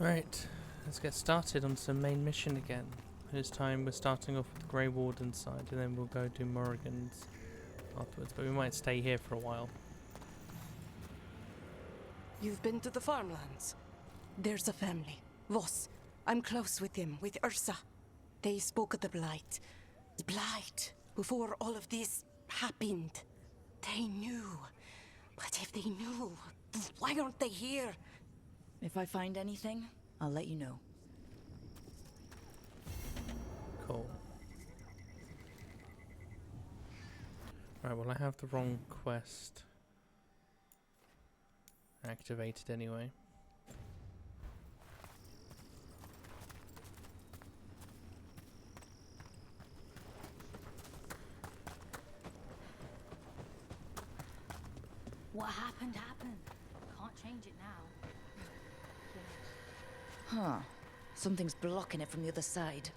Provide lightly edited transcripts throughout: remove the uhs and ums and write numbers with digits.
Right, let's get started on some main mission again. This time we're starting off with the Grey Warden side and then we'll go do Morrigan's afterwards, but we might stay here for a while. You've been to the farmlands? There's a family, Voss. I'm close with them, with Ursa. They spoke of the Blight. The Blight, before all of this happened. They knew. But if they knew, why aren't they here? If I find anything, I'll let you know. Cool. Right, well I have the wrong quest activated anyway. What happened, happened. Can't change it now. Huh. Something's blocking it from the other side.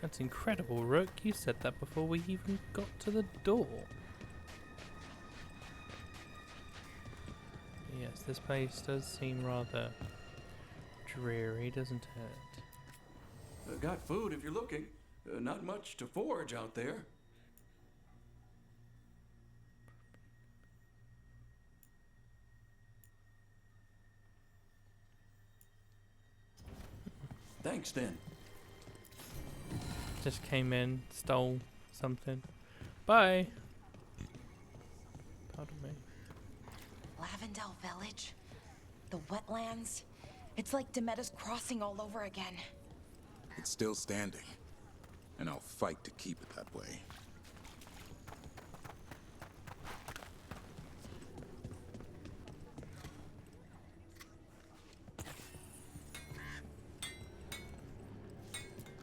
That's incredible, Rook. You said that before we even got to the door. Yes, this place does seem rather dreary, doesn't it? Got food if you're looking. Not much to forage out there. Thanks, then. Just came in, stole something. Bye! Pardon me. Lavendel Village? The wetlands? It's like Demeter's Crossing all over again. It's still standing, and I'll fight to keep it that way.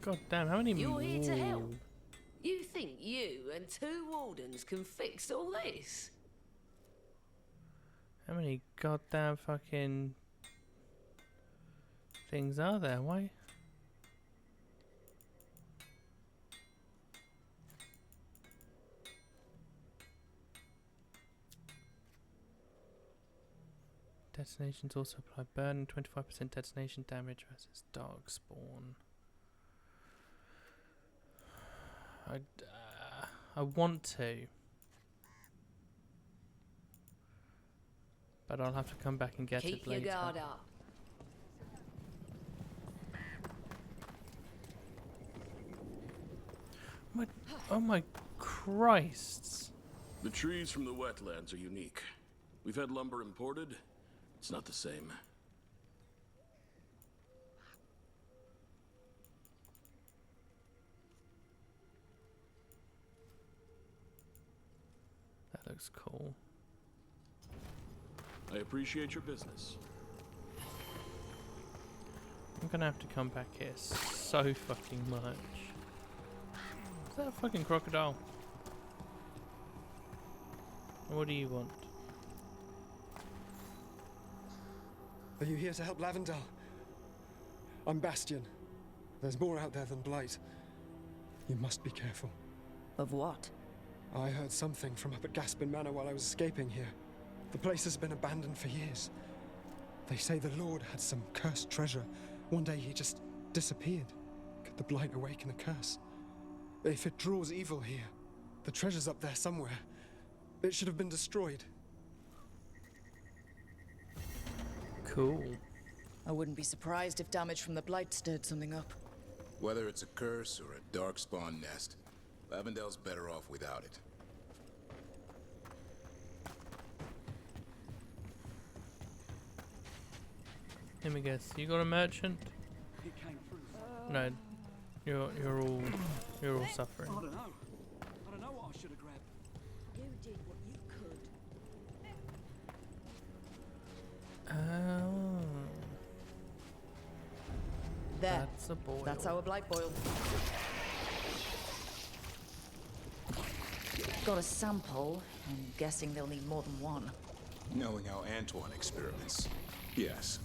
God damn, how many You're here to help. You think you and 2 wardens can fix all this? How many goddamn fucking things are there? Why? Detonations also apply burn, 25% detonation damage versus dark spawn. I want to, but I'll have to come back and get it later. Keep your guard up. Oh my Christ! The trees from the wetlands are unique. We've had lumber imported. It's not the same. That looks cool. I appreciate your business. I'm gonna have to come back here so fucking much. Is that a fucking crocodile? What do you want? Are you here to help Lavendel? I'm Bastion. There's more out there than Blight. You must be careful. Of what? I heard something from up at Gaspin Manor while I was escaping here. The place has been abandoned for years. They say the Lord had some cursed treasure. One day he just disappeared. Could the Blight awaken a curse? If it draws evil here, the treasure's up there somewhere. It should have been destroyed. Cool. I wouldn't be surprised if damage from the Blight stirred something up. Whether it's a curse or a darkspawn nest, Lavendel's better off without it. Let me guess. You got a merchant? No. You're all suffering. I don't know what I should have grabbed. You did what you could. Oh. There. That's a boil. That's our Blight boil. Got a sample. I'm guessing they'll need more than one. Knowing how Antoine experiments, yes.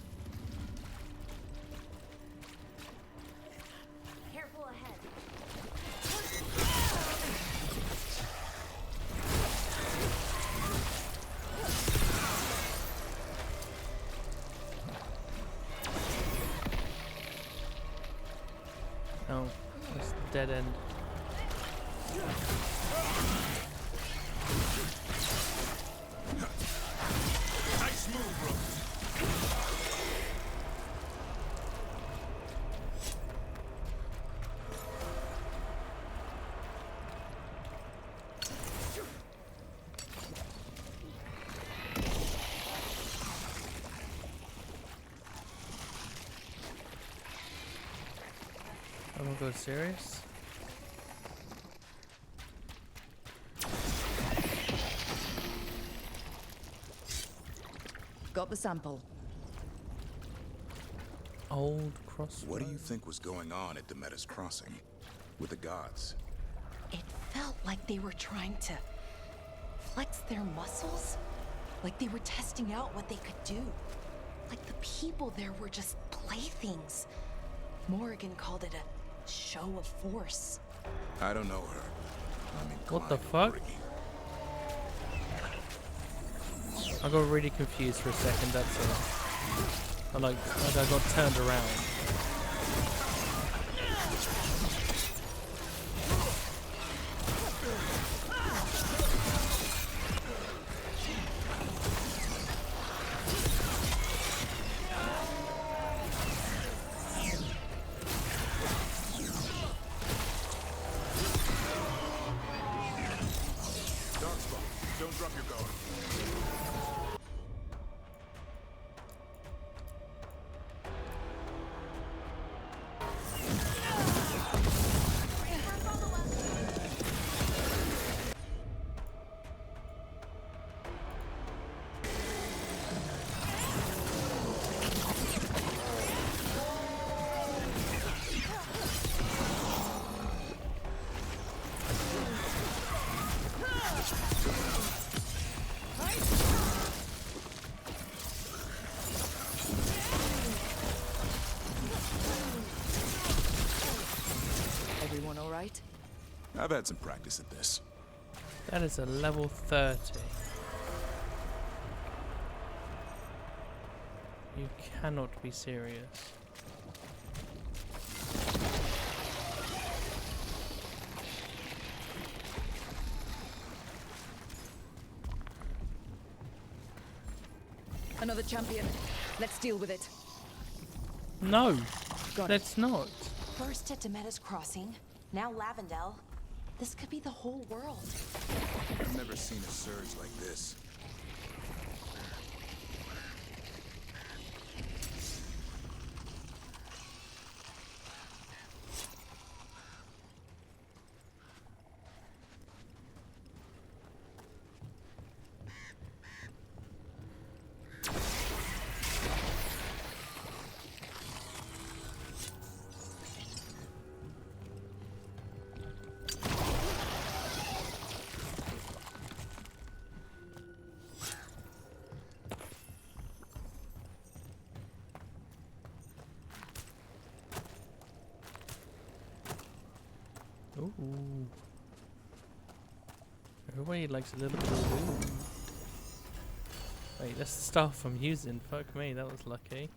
Careful ahead. dead end. Nice move, Rook. I'm gonna go serious. Got the sample. Old crossroads. What do you think was going on at Thesdas Crossing? With the gods? It felt like they were trying to flex their muscles. Like they were testing out what they could do. Like the people there were just playthings. Morrigan called it a show of force. I don't know her. I'm What the inclined to fuck? agree. I got really confused for a second, that's all. I I got turned around. Darkspawn, don't drop your guard. Everyone all right? I've had some practice at this. That is a level 30. You cannot be serious. Another champion. Let's deal with it. No, Got it. let's not. First at Thesdas Crossing, now Lavendel. This could be the whole world. I've never seen a surge like this. Ooh. Everybody likes a little bit of loot. Wait, that's the stuff I'm using. Fuck me, that was lucky.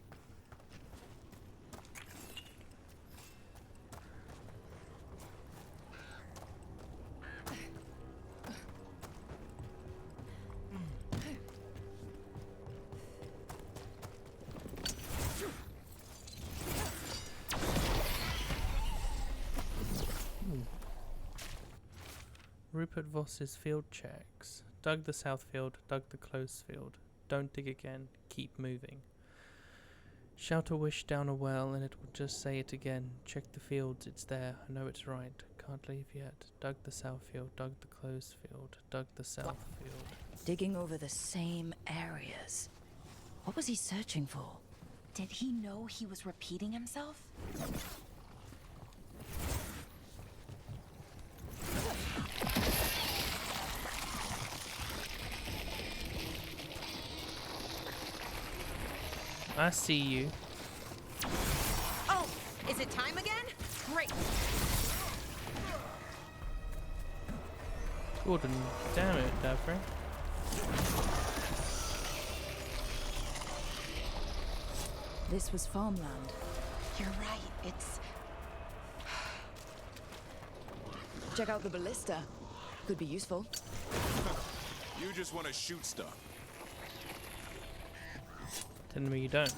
Rupert Voss's field checks. Dug the south field, dug the close field. Don't dig again, keep moving. Shout a wish down a well and it will just say it again. Check the fields, it's there, I know it's right. Can't leave yet. Dug the south field, dug the close field, dug the south field. Digging over the same areas. What was he searching for? Did he know he was repeating himself? I see you. Oh, is it time again? Great. Gordon, damn it, Davray. This was farmland. You're right. It's check out the ballista. Could be useful. You just want to shoot stuff. Telling me you don't.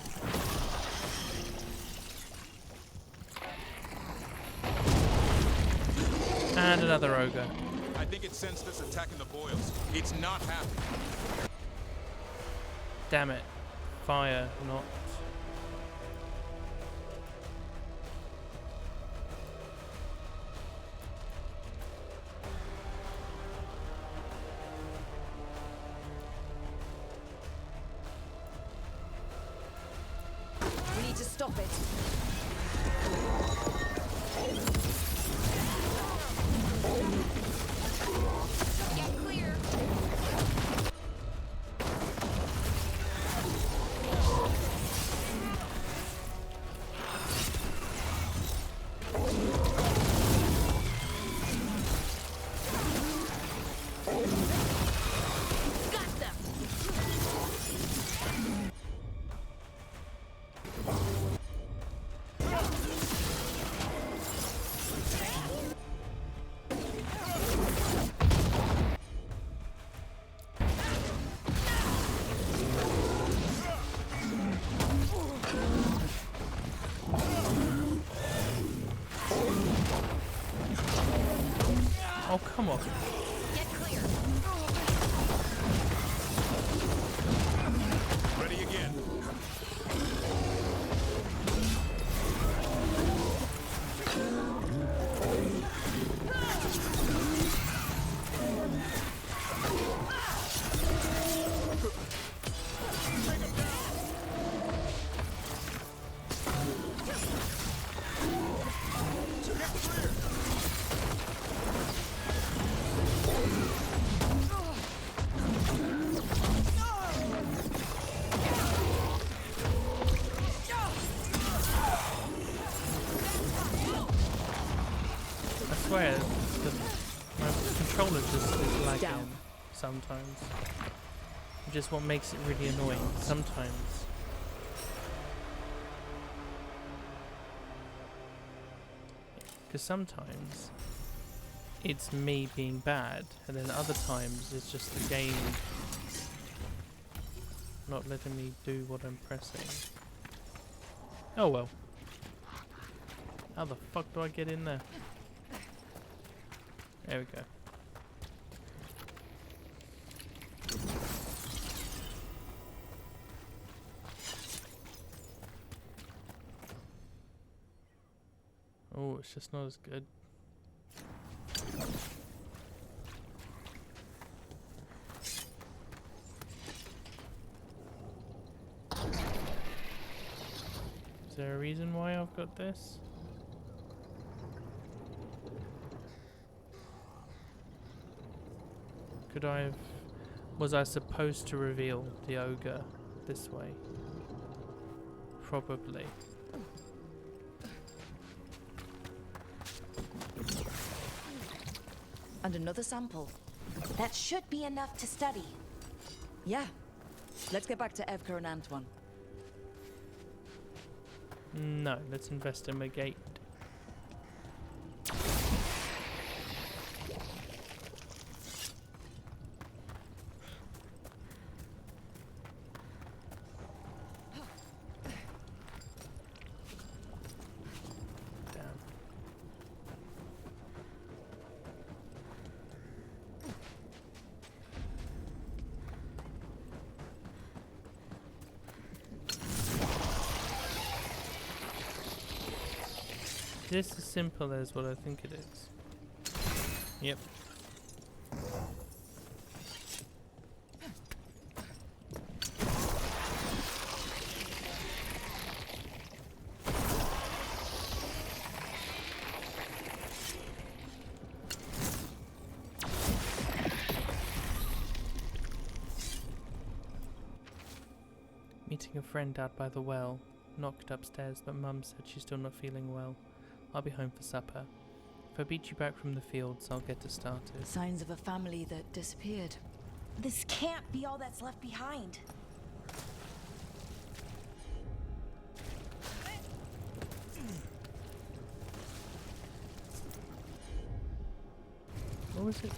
And another ogre. I think it sensed us attacking the boils. It's not happy. Damn it. Fire, not. We need to stop it. Get clear. Got them. Oh, come on. Get clear. Ready again. I swear, my controller just is lagging sometimes. Just what makes it really annoying sometimes. Because sometimes it's me being bad, and then other times it's just the game not letting me do what I'm pressing. Oh well. How the fuck do I get in there? There we go. Oh, it's just not as good. Is there a reason why I've got this? Could I have... Was I supposed to reveal the ogre this way? Probably. And another sample. That should be enough to study. Yeah. Let's get back to Evker and Antoine. No, let's investigate. This as simple as what I think it is. Yep. Meeting a friend out by the well. Knocked upstairs, but Mum said she's still not feeling well. I'll be home for supper. If I beat you back from the fields, I'll get us started. Signs of a family that disappeared. This can't be all that's left behind. was it?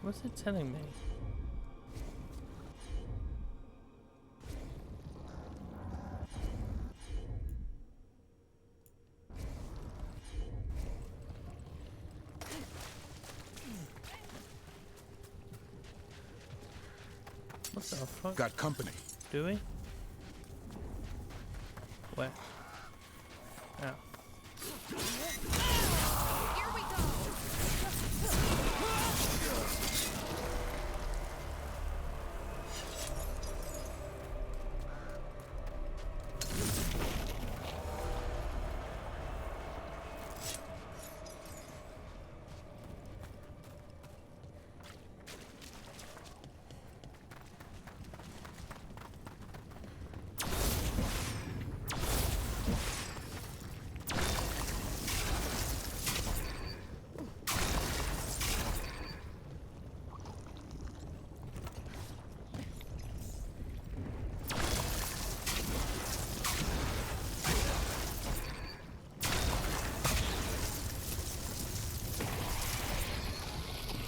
What's it telling me? What the fuck? Got company. Do we? Where? Oh.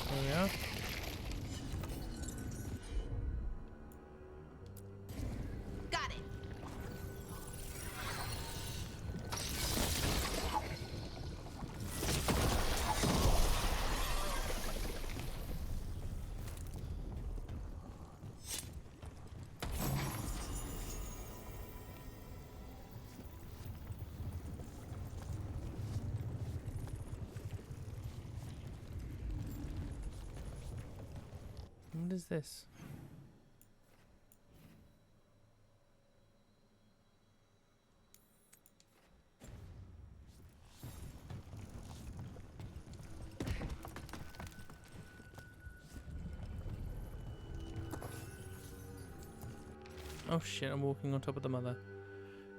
There we are. Got it. What is this? Oh shit, I'm walking on top of the mother.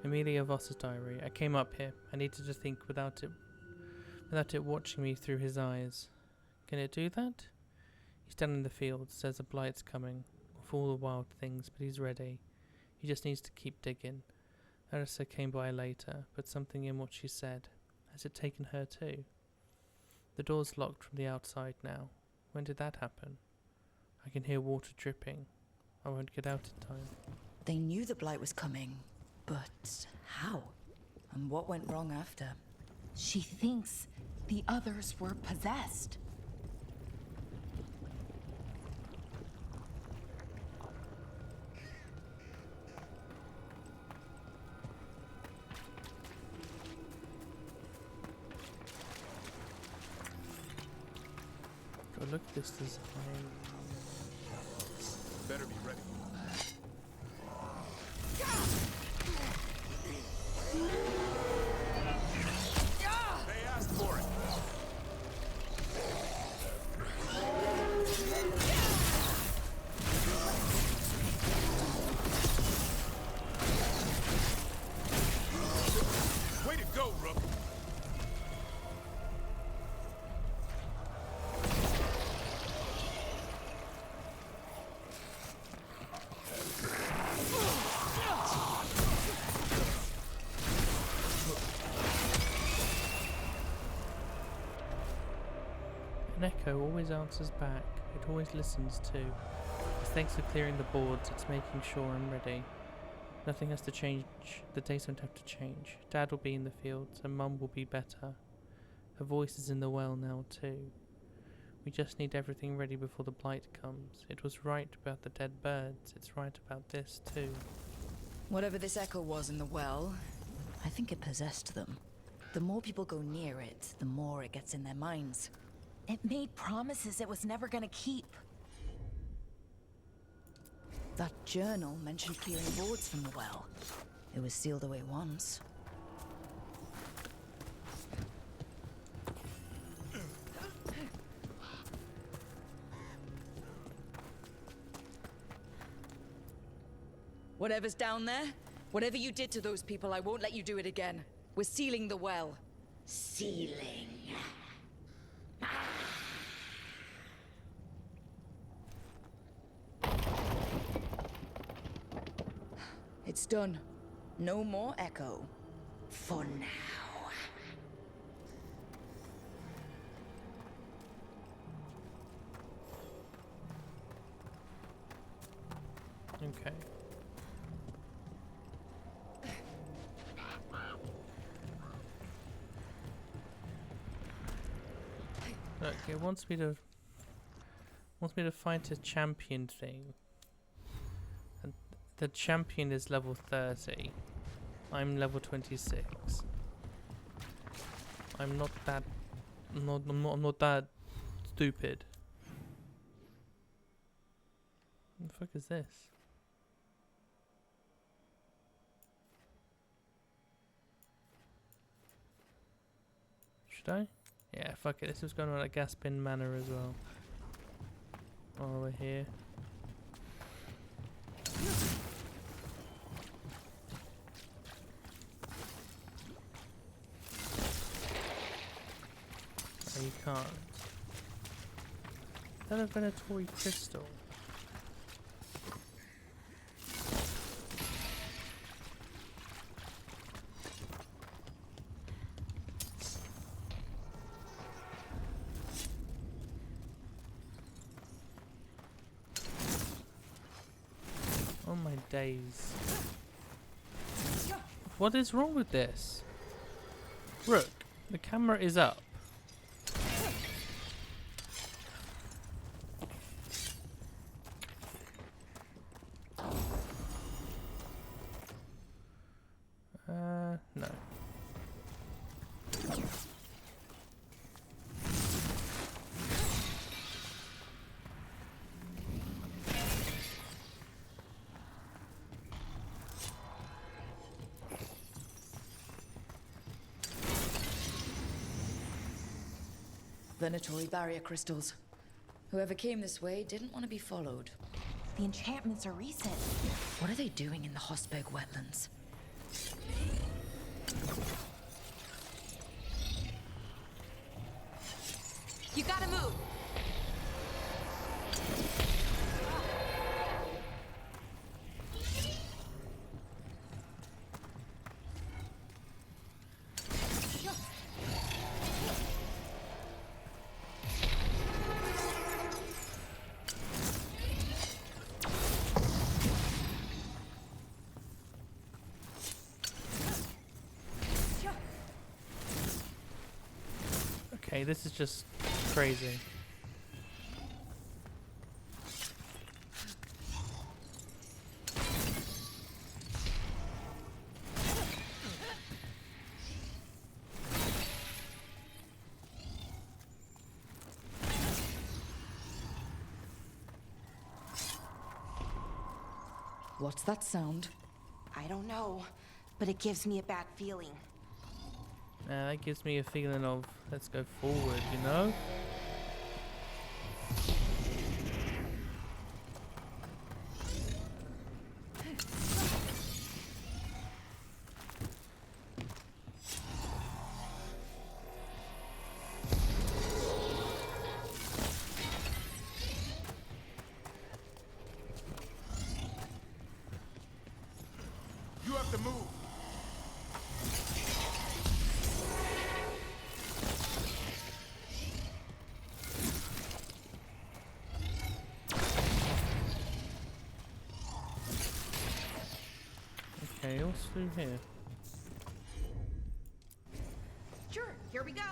Amelia Voss's diary. I came up here. I needed to think without it watching me through his eyes. Can it do that? He's down in the field, says a blight's coming, with all the wild things, but he's ready. He just needs to keep digging. Ursa came by later, but something in what she said. Has it taken her too? The door's locked from the outside now. When did that happen? I can hear water dripping. I won't get out in time. They knew the blight was coming, but how? And what went wrong after? She thinks the others were possessed. God, look at this design. Better be ready. They asked for it. Way to go, Rook. An echo always answers back. It always listens too. As thanks for clearing the boards, it's making sure I'm ready. Nothing has to change. The days don't have to change. Dad will be in the fields, and Mum will be better. Her voice is in the well now too. We just need everything ready before the blight comes. It was right about the dead birds. It's right about this too. Whatever this echo was in the well, I think it possessed them. The more people go near it, the more it gets in their minds. It made promises it was never gonna keep. That journal mentioned clearing boards from the well. It was sealed away once. Whatever's down there, whatever you did to those people, I won't let you do it again. We're sealing the well. Sealing. It's done. No more echo. For now. Okay. Look, it wants me to fight a champion thing. And the champion is level 30. I'm level 26. I'm not that I'm not that stupid. What the fuck is this? Should I? Yeah, fuck it. This is going on at Gaspin Manor as well. While we're here. Oh, you can't. Is that a Veilgaurd crystal? Oh my days. What is wrong with this? Rook, the camera is up. No. Veilgaurd barrier crystals. Whoever came this way didn't want to be followed. The enchantments are recent. What are they doing in the Hosberg wetlands? You gotta move. Okay, this is just crazy. What's that sound? I don't know, but it gives me a bad feeling. That gives me a feeling of let's go forward, you know? You have to move. Okay, what's through here? Sure, here we go.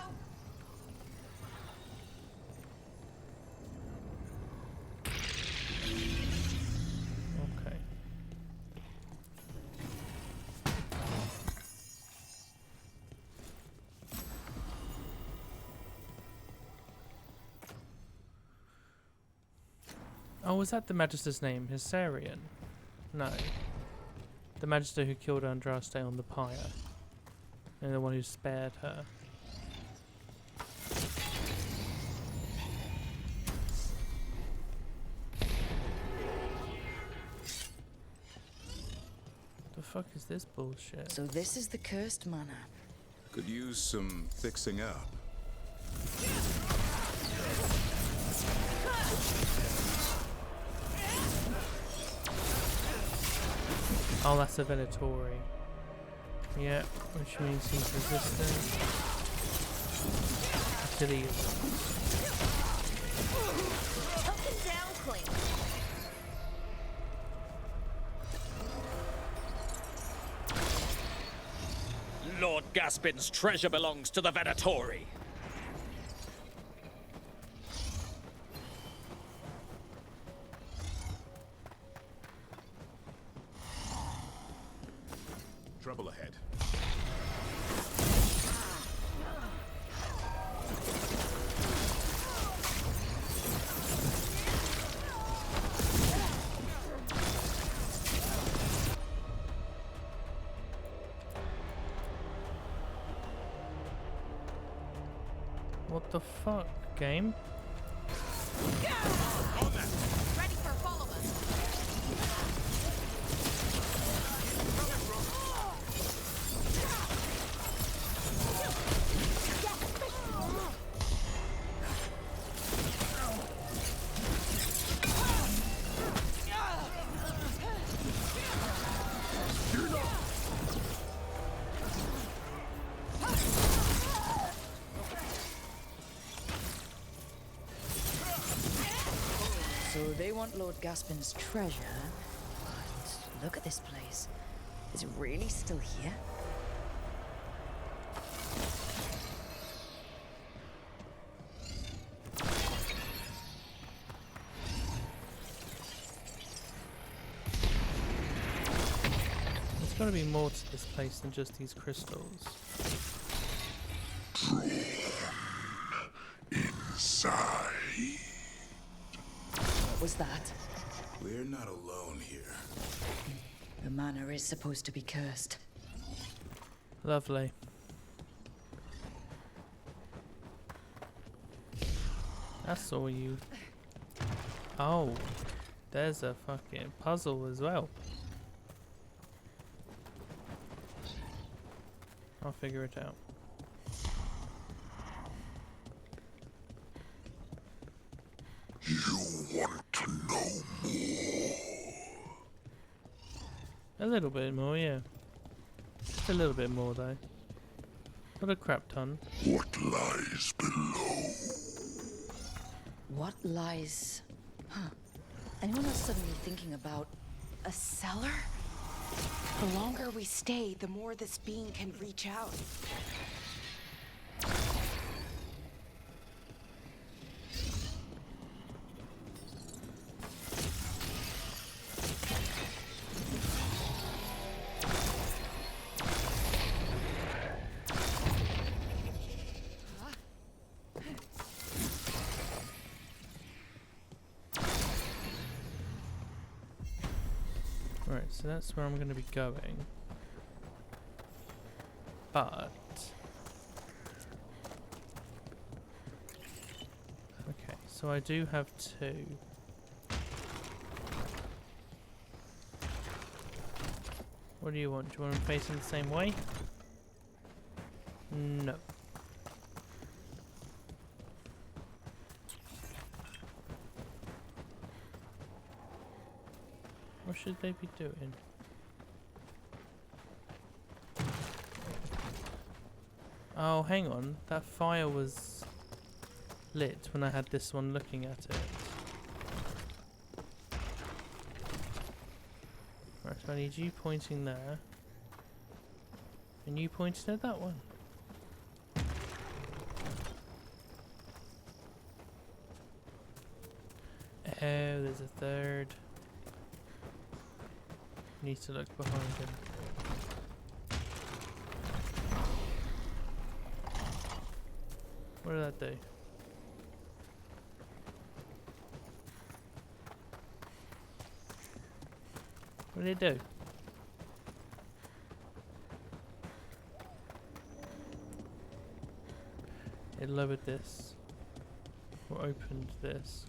Okay. Oh, was that the Magister's name? Hysarian? No. The Magister who killed Andraste on the pyre. And the one who spared her. The fuck is this bullshit? So this is the cursed manor. Could use some fixing up. Oh, that's a Veilgaurd. Yeah, which means he's resistant to these. Took him down clean. Lord Gaspin's treasure belongs to the Venatori. Trouble ahead. What the fuck, game? Ready for follow-us. So they want Lord Gaspin's treasure, but look at this place. Is it really still here? There's gotta be more to this place than just these crystals. Inside. What was that? We're not alone here. The manor is supposed to be cursed. Lovely. That's all you. Oh, there's a fucking puzzle as well. I'll figure it out. You want to know more? A little bit more, yeah. Just a little bit more though. Not a crap ton. What lies below? What lies... Huh. Anyone else suddenly thinking about... A cellar? The longer we stay, the more this being can reach out. Right, so that's where I'm going to be going. But... okay, so I do have two. What do you want? Do you want them facing the same way? No. What should they be doing? Oh, hang on. That fire was lit when I had this one looking at it. Right, so I need you pointing there. And you pointing at that one. Oh, there's a third. Need to look behind him. What did that do? What did it do? It lowered this. Or opened this.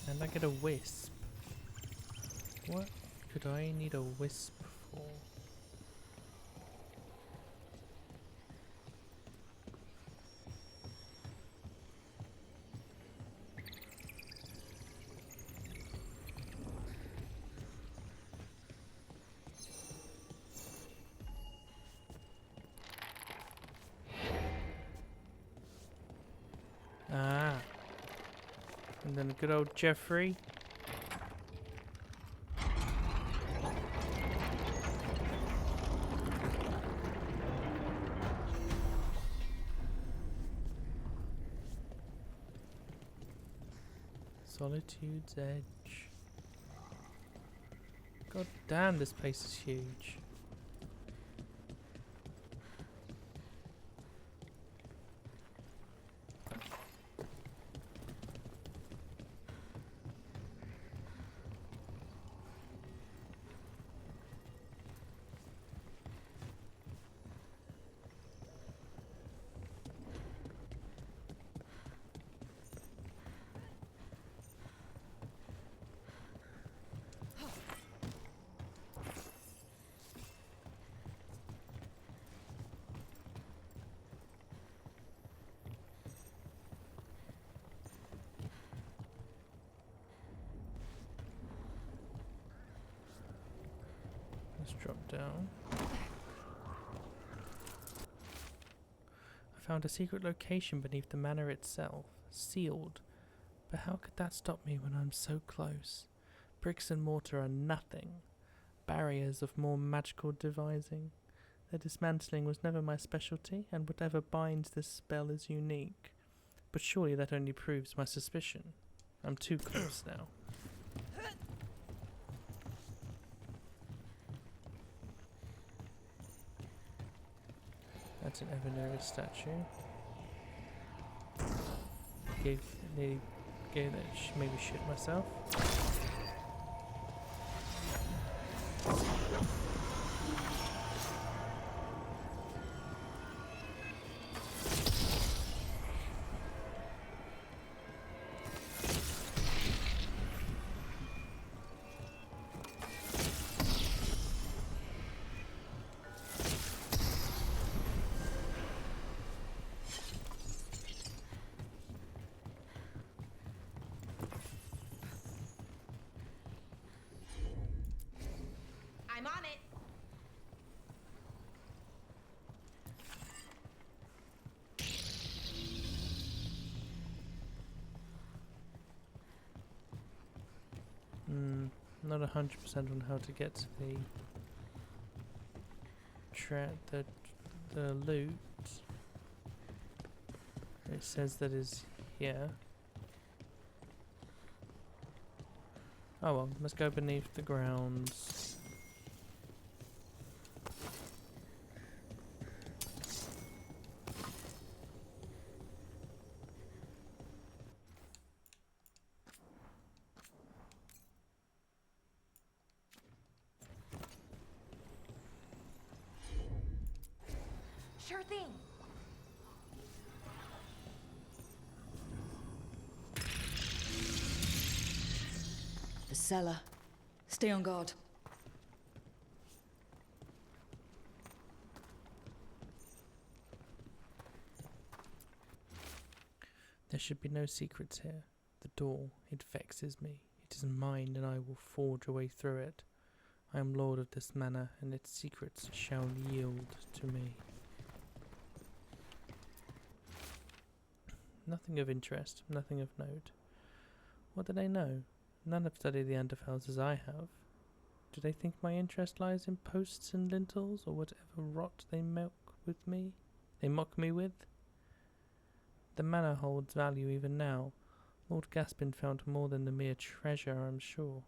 And I get a wisp. What could I need a wisp for? Ah. And then good old Jeffrey. Solitude's Edge. God damn, this place is huge. Let's drop down. I found a secret location beneath the manor itself, sealed. But how could that stop me when I'm so close? Bricks and mortar are nothing. Barriers of more magical devising. Their dismantling was never my specialty, and whatever binds this spell is unique. But surely that only proves my suspicion. I'm too close now. That's an Evanera statue. Nearly gave that maybe shit myself. I'm on it. Not 100% on how to get to the loot. It says that is here. Oh well, let's go beneath the grounds. Sure thing. The cellar. Stay on guard. There should be no secrets here. The door, it vexes me. It is mine, and I will forge a way through it. I am lord of this manor, and its secrets shall yield to me. Nothing of interest, nothing of note. What do they know? None have studied the Underfells as I have. Do they think my interest lies in posts and lintels, or whatever rot they mock me with? The manor holds value even now. Lord Gaspin found more than the mere treasure, I'm sure.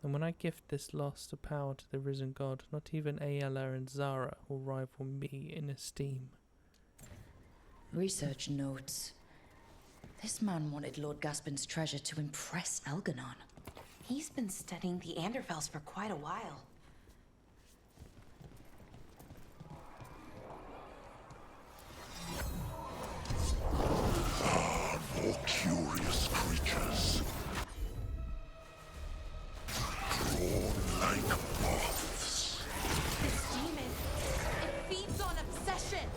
And when I gift this lost power to the risen god, not even Aella and Zara will rival me in esteem. Research notes. This man wanted Lord Gaspin's treasure to impress Elganon. He's been studying the Anderfells for quite a while. More curious creatures. Drawn like moths. This demon, it feeds on obsession.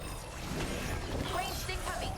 Ranged incoming.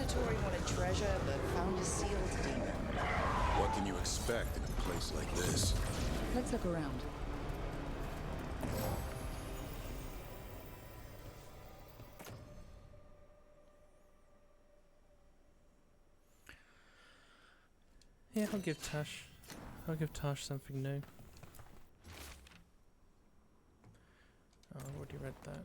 Venatori wanted treasure, but found a sealed demon. What can you expect in a place like this? Let's look around. Yeah, I'll give Tash something new. Oh, I've already read that.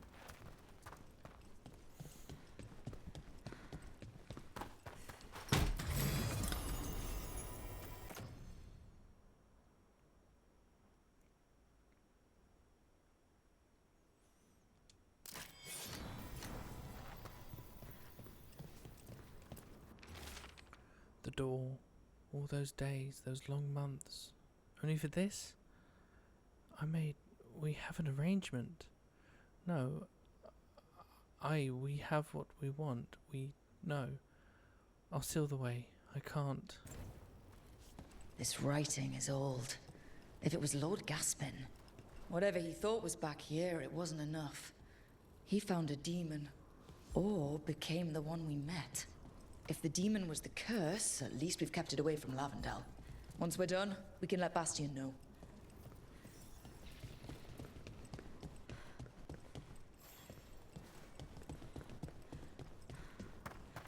The door. All those days, those long months. Only for this? We have an arrangement. No. We have what we want. No. I'll seal the way. I can't. This writing is old. If it was Lord Gaspin. Whatever he thought was back here, it wasn't enough. He found a demon. Or became the one we met. If the demon was the curse, at least we've kept it away from Lavendel. Once we're done, we can let Bastion know.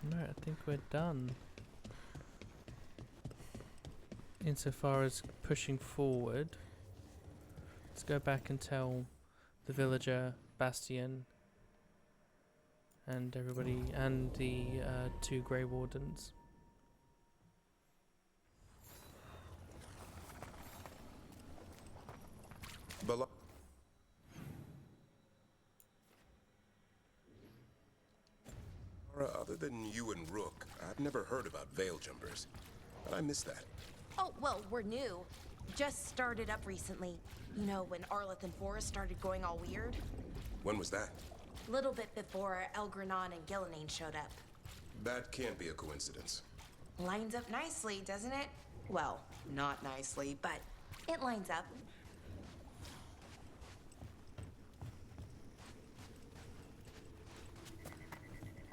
No, I think we're done. Insofar as pushing forward, let's go back and tell the villager, Bastion, and everybody, and the 2 Grey Wardens. Other than you and Rook, I've never heard about Veil Jumpers. But I miss that. Oh, well, we're new. Just started up recently. You know, when Arleth and Forrest started going all weird. When was that? Little bit before Elgranon and Gillenane showed up. That can't be a coincidence. Lines up nicely, doesn't it? Well, not nicely, but it lines up.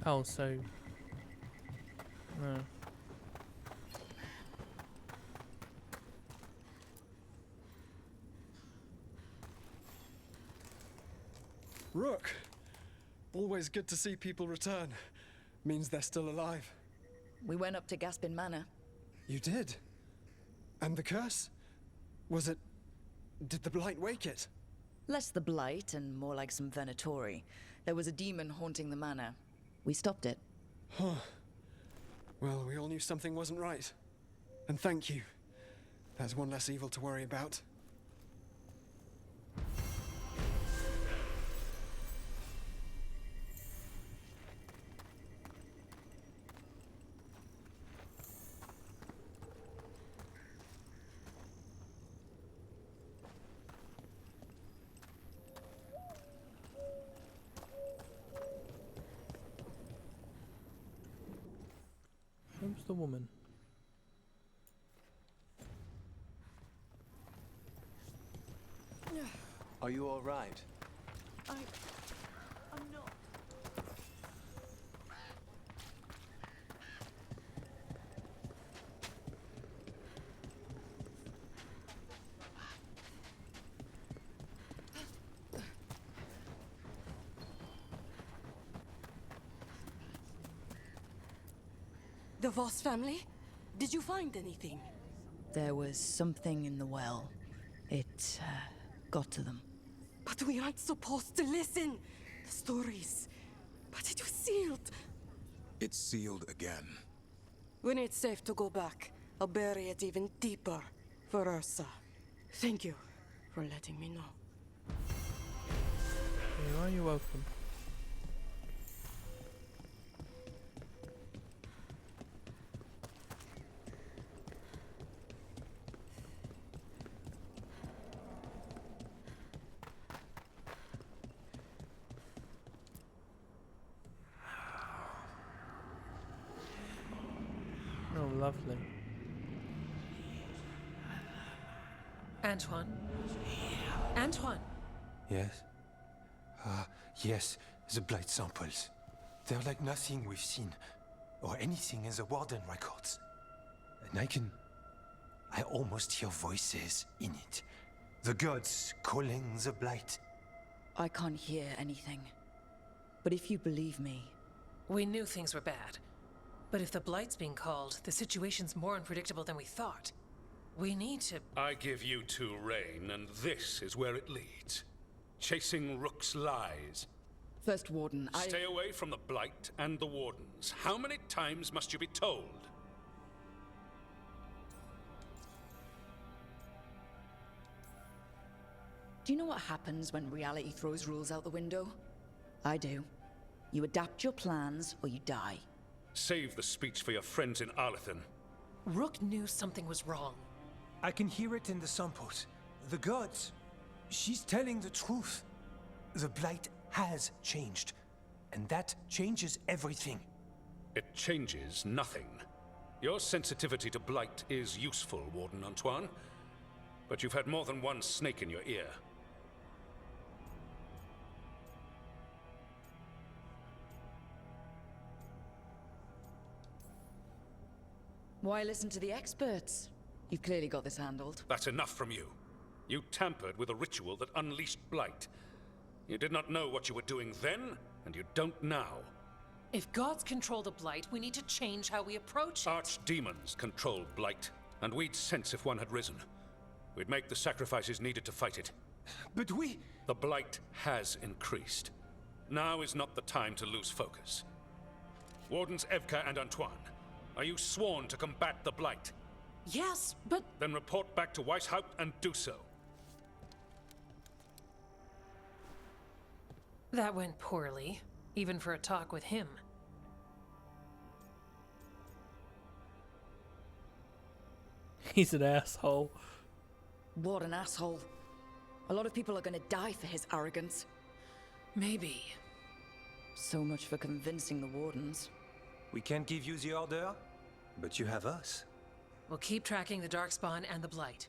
Oh, so... Rook! Always good to see people return. Means they're still alive. We went up to Gaspin Manor. You did? And the curse? Was it... Did the blight wake it? Less the blight and more like some Venatori. There was a demon haunting the manor. We stopped it. Huh. Well, we all knew something wasn't right. And thank you. There's one less evil to worry about. Who's the woman? Are you all right? I'm not. The Voss family? Did you find anything? There was something in the well. It, got to them. But we aren't supposed to listen. The stories. But it was sealed. It's sealed again. When it's safe to go back, I'll bury it even deeper for Ursa. Thank you for letting me know. You are, you're welcome. Oh, lovely. Antoine? Antoine! Yes? Yes, the blight samples. They're like nothing we've seen. or anything in the Warden records. And I almost hear voices in it. The gods calling the Blight. I can't hear anything. But if you believe me... We knew things were bad. But if the Blight's being called, the situation's more unpredictable than we thought. We need to... I give you two reign, and this is where it leads. Chasing Rook's lies. First Warden, Stay away from the Blight and the Wardens. How many times must you be told? Do you know what happens when reality throws rules out the window? I do. You adapt your plans, or you die. Save the speech for your friends in Arlethan. Rook knew something was wrong. I can hear it in the samples. The gods. She's telling the truth. The Blight has changed. And that changes everything. It changes nothing. Your sensitivity to Blight is useful, Warden Antoine. But you've had more than one snake in your ear. Why listen to the experts? You've clearly got this handled. That's enough from you. You tampered with a ritual that unleashed Blight. You did not know what you were doing then, and you don't now. If gods control the Blight, we need to change how we approach it. Archdemons control Blight, and we'd sense if one had risen. We'd make the sacrifices needed to fight it. But The Blight has increased. Now is not the time to lose focus. Wardens Evka and Antoine, are you sworn to combat the Blight? Yes, but... Then report back to Weisshaupt and do so. That went poorly, even for a talk with him. He's an asshole. What an asshole. A lot of people are gonna die for his arrogance. Maybe. So much for convincing the Wardens. we can't give you the order, but you have us. We'll keep tracking the Darkspawn and the Blight.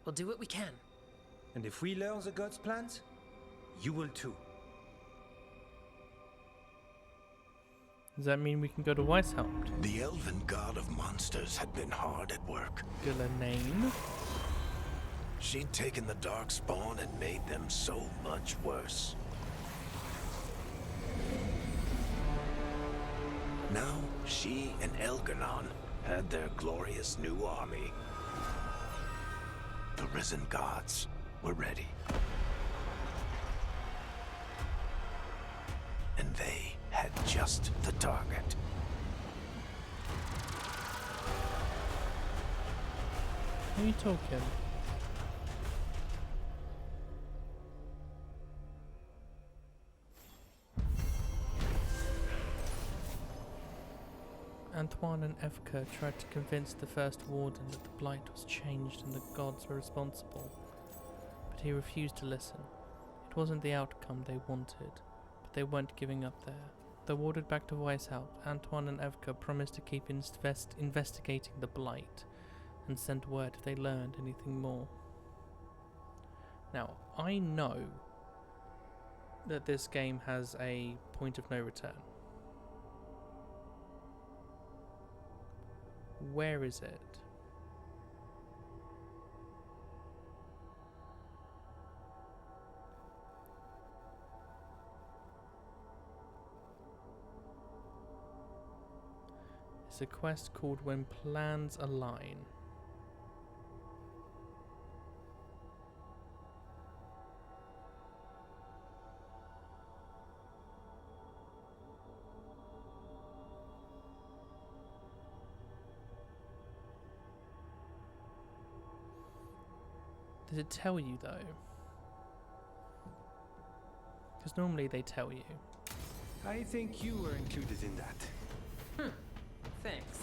We'll do what we can. And if we learn the gods' plans, you will too. Does that mean we can go to Weisshaupt? The elven god of monsters had been hard at work. Ghilanane? She'd taken the Darkspawn and made them so much worse. Now, she and Elgar'nan had their glorious new army. The risen gods were ready. And they had just the target. Who are you talking? Antoine and Evka tried to convince the First Warden that the Blight was changed and the gods were responsible, but he refused to listen. It wasn't the outcome they wanted, but they weren't giving up there. They warded back to Weisshaupt. Antoine and Evka promised to keep investigating the Blight and send word if they learned anything more. Now, I know that this game has a point of no return. Where is it? It's a quest called When Plans Align. Does it tell you though? Because normally they tell you. I think you were included in that. Thanks.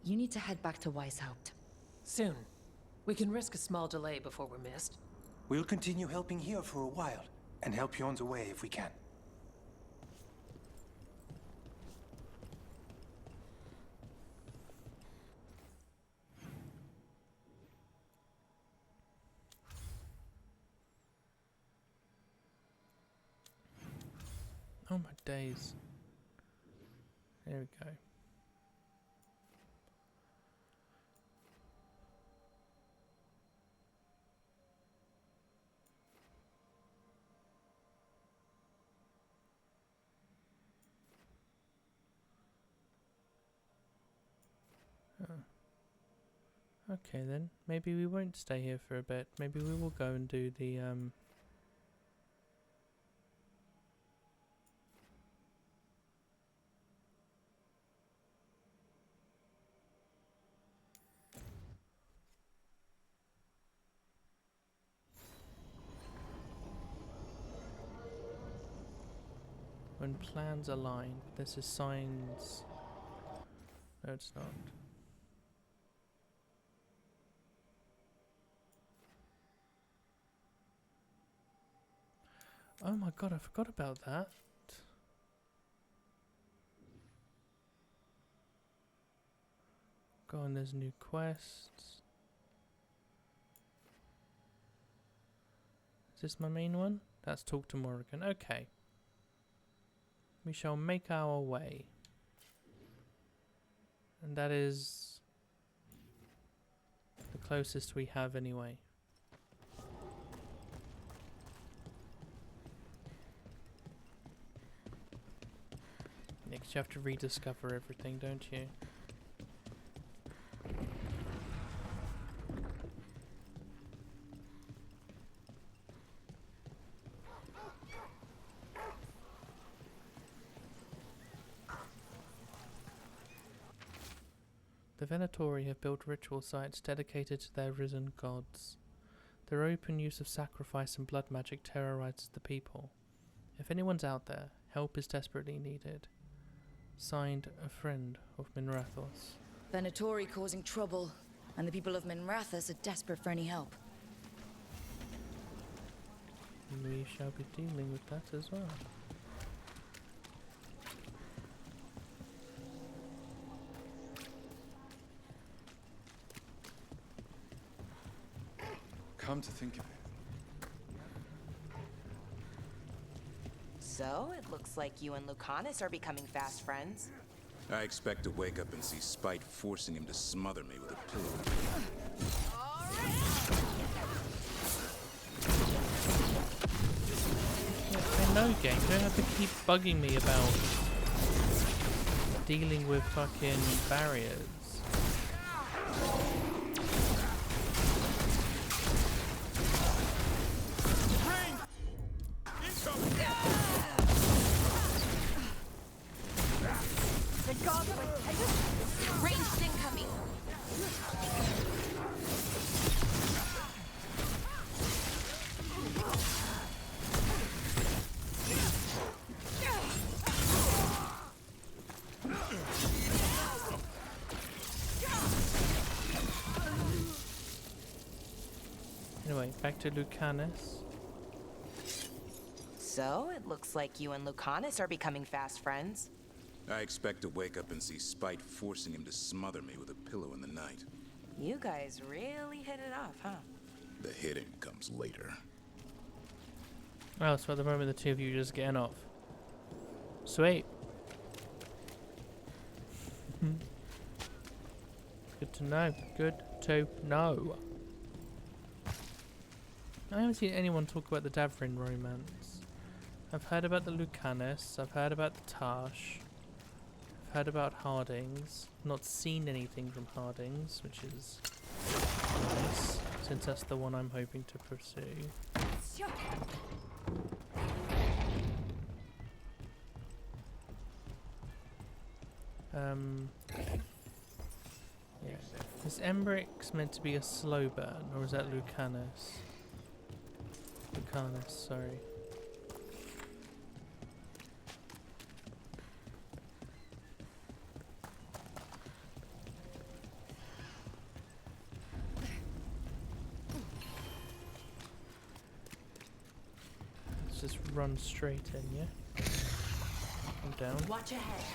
You need to head back to Weisshaupt. Soon. We can risk a small delay before we're missed. We'll continue helping here for a while, and help you on the way if we can. Oh my days. There we go. Okay then, maybe we won't stay here for a bit. Maybe we will go and do the when plans align. This is signs. No, it's not. Oh my god, I forgot about that. Go on, there's new quests. Is this my main one? That's talk to Morrigan. Okay. We shall make our way. And that is the closest we have anyway. Next, you have to rediscover everything, don't you? The Venatori have built ritual sites dedicated to their risen gods. Their open use of sacrifice and blood magic terrorizes the people. If anyone's out there, help is desperately needed. Signed, a friend of Minrathous. Venatori causing trouble, and the people of Minrathous are desperate for any help. We shall be dealing with that as well. Come to think of it. So, it looks like you and Lucanus are becoming fast friends. I expect to wake up and see Spite forcing him to smother me with a pillow. I know, gang. You don't have to keep bugging me about dealing with fucking barriers. Ranged incoming. Anyway, back to Lucanus. So, it looks like you and Lucanus are becoming fast friends. I expect to wake up and see Spite forcing him to smother me with a pillow in the night. You guys really hit it off, huh? The hitting comes later. Oh, so at the moment the two of you are just getting off. Sweet. Good to know. Good to know. I haven't seen anyone talk about the Davrin romance. I've heard about the Lucanus, I've heard about the Tarsh, I've heard about Hardings, not seen anything from Hardings, which is nice, since that's the one I'm hoping to pursue. Yeah. Is Embrix meant to be a slow burn, or is that Lucanus? Lucanus, sorry. Let's just run straight in, yeah? I'm down. Watch ahead.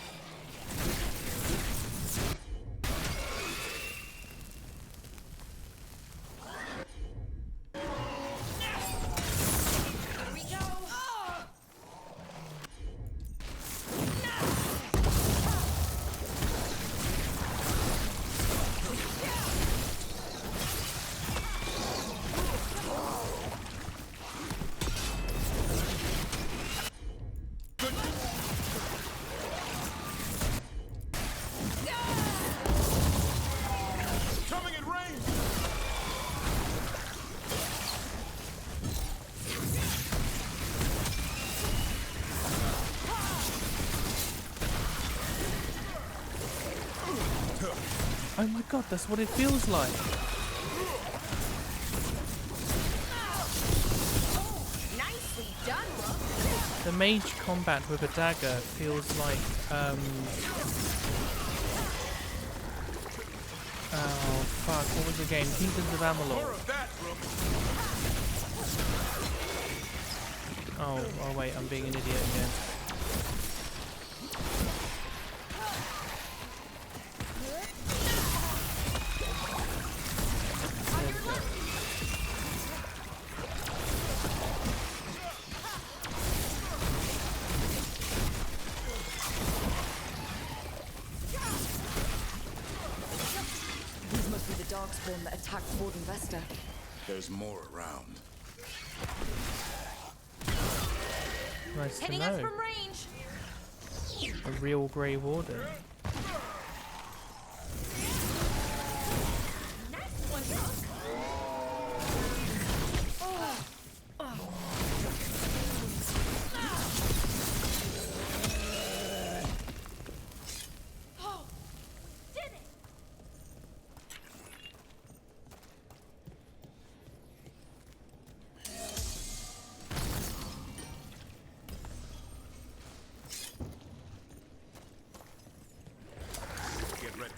Oh my god, that's what it feels like. Nicely done, Rook. The mage combat with a dagger feels like, oh fuck, what was the game? Kingdoms of Amalur. Oh wait, I'm being an idiot again. These must be the Darkspawn that attacked Warden Vesta. There's more around. Nice to Hitting us know. from range. A real Grey Warden. Nice one, Rook. Oh, did it! Get ready.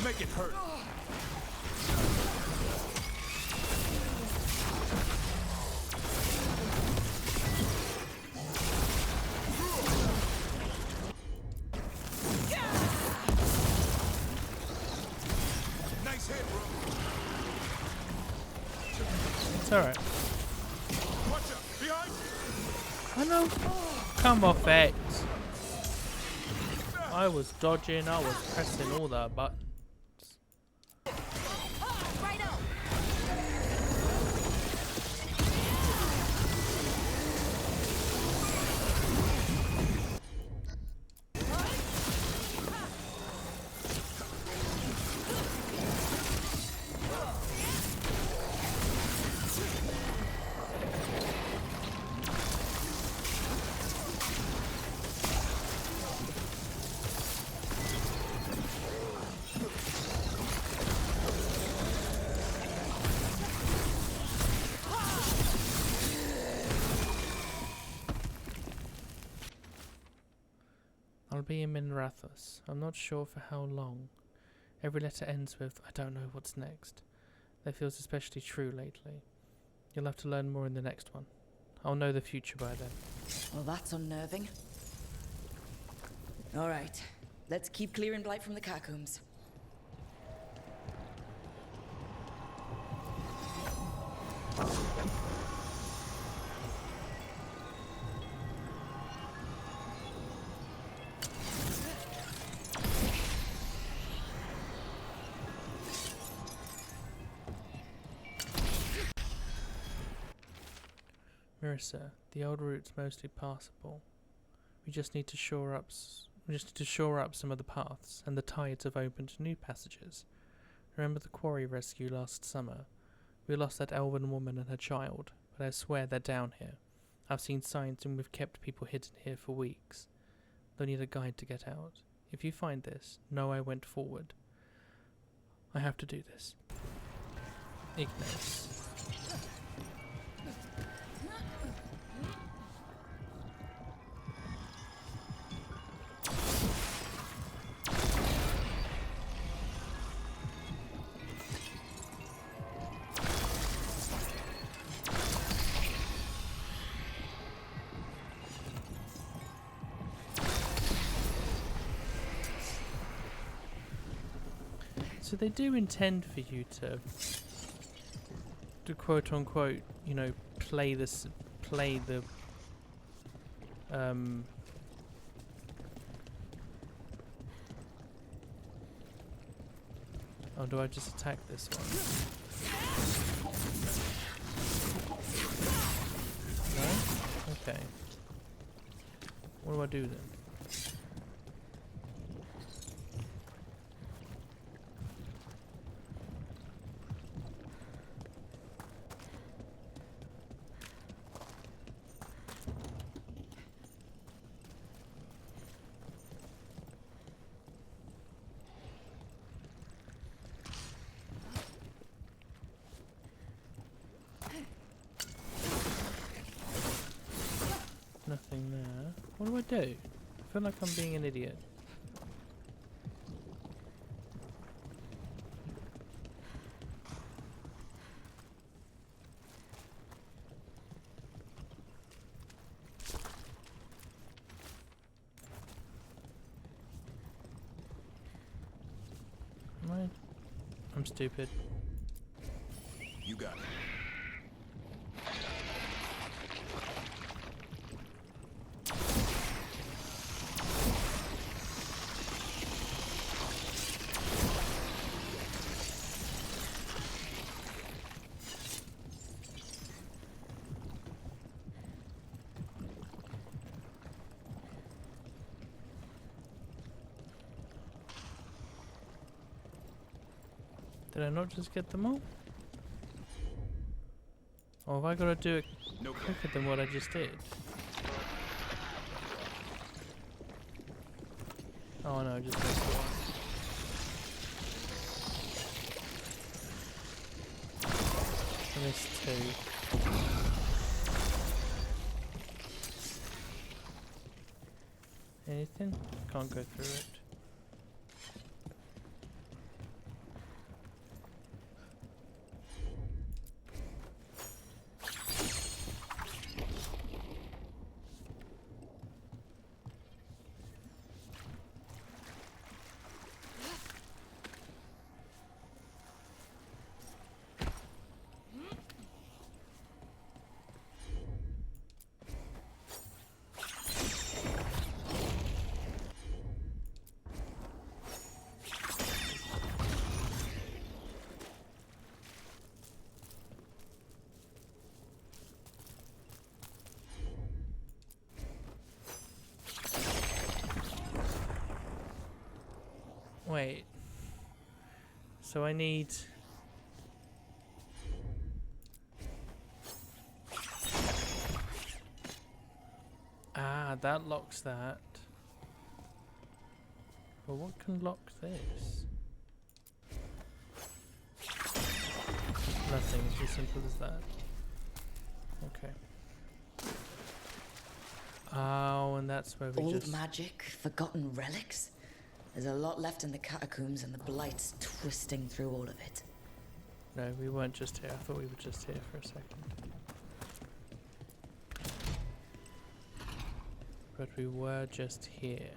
Make it hurt. Nice hit, Rook. It's alright. Watch out! Behind you! I know. Come off it. I was dodging, I was pressing all the buttons. Righto. I'll be in Minrathous. I'm not sure for how long. Every letter ends with, I don't know what's next. That feels especially true lately. You'll have to learn more in the next one. I'll know the future by then. Well, that's unnerving. All right, let's keep clearing blight from the catacombs. Marissa, the old route's mostly passable. We just need to shore up some of the paths, and the tides have opened new passages. Remember the quarry rescue last summer? We lost that elven woman and her child, but I swear they're down here. I've seen signs and we've kept people hidden here for weeks. They'll need a guide to get out. If you find this, know I went forward. I have to do this. Ignace. So they do intend for you to quote unquote, you know, play the oh, do I just attack this one? No? Okay. What do I do then? do? I feel like I'm being an idiot. I'm stupid. You got it. Did I not just get them all? Or have I got to do it quicker than what I just did? Oh no, I just missed one. I missed two. Anything? Can't go through it. Wait. So I need... Ah, that locks that. But what can lock this? Nothing, it's as simple as that. Okay. Oh, and that's where we Old just... magic, forgotten relics. There's a lot left in the catacombs and the blight's twisting through all of it. No, we weren't just here. I thought we were just here for a second. But we were just here.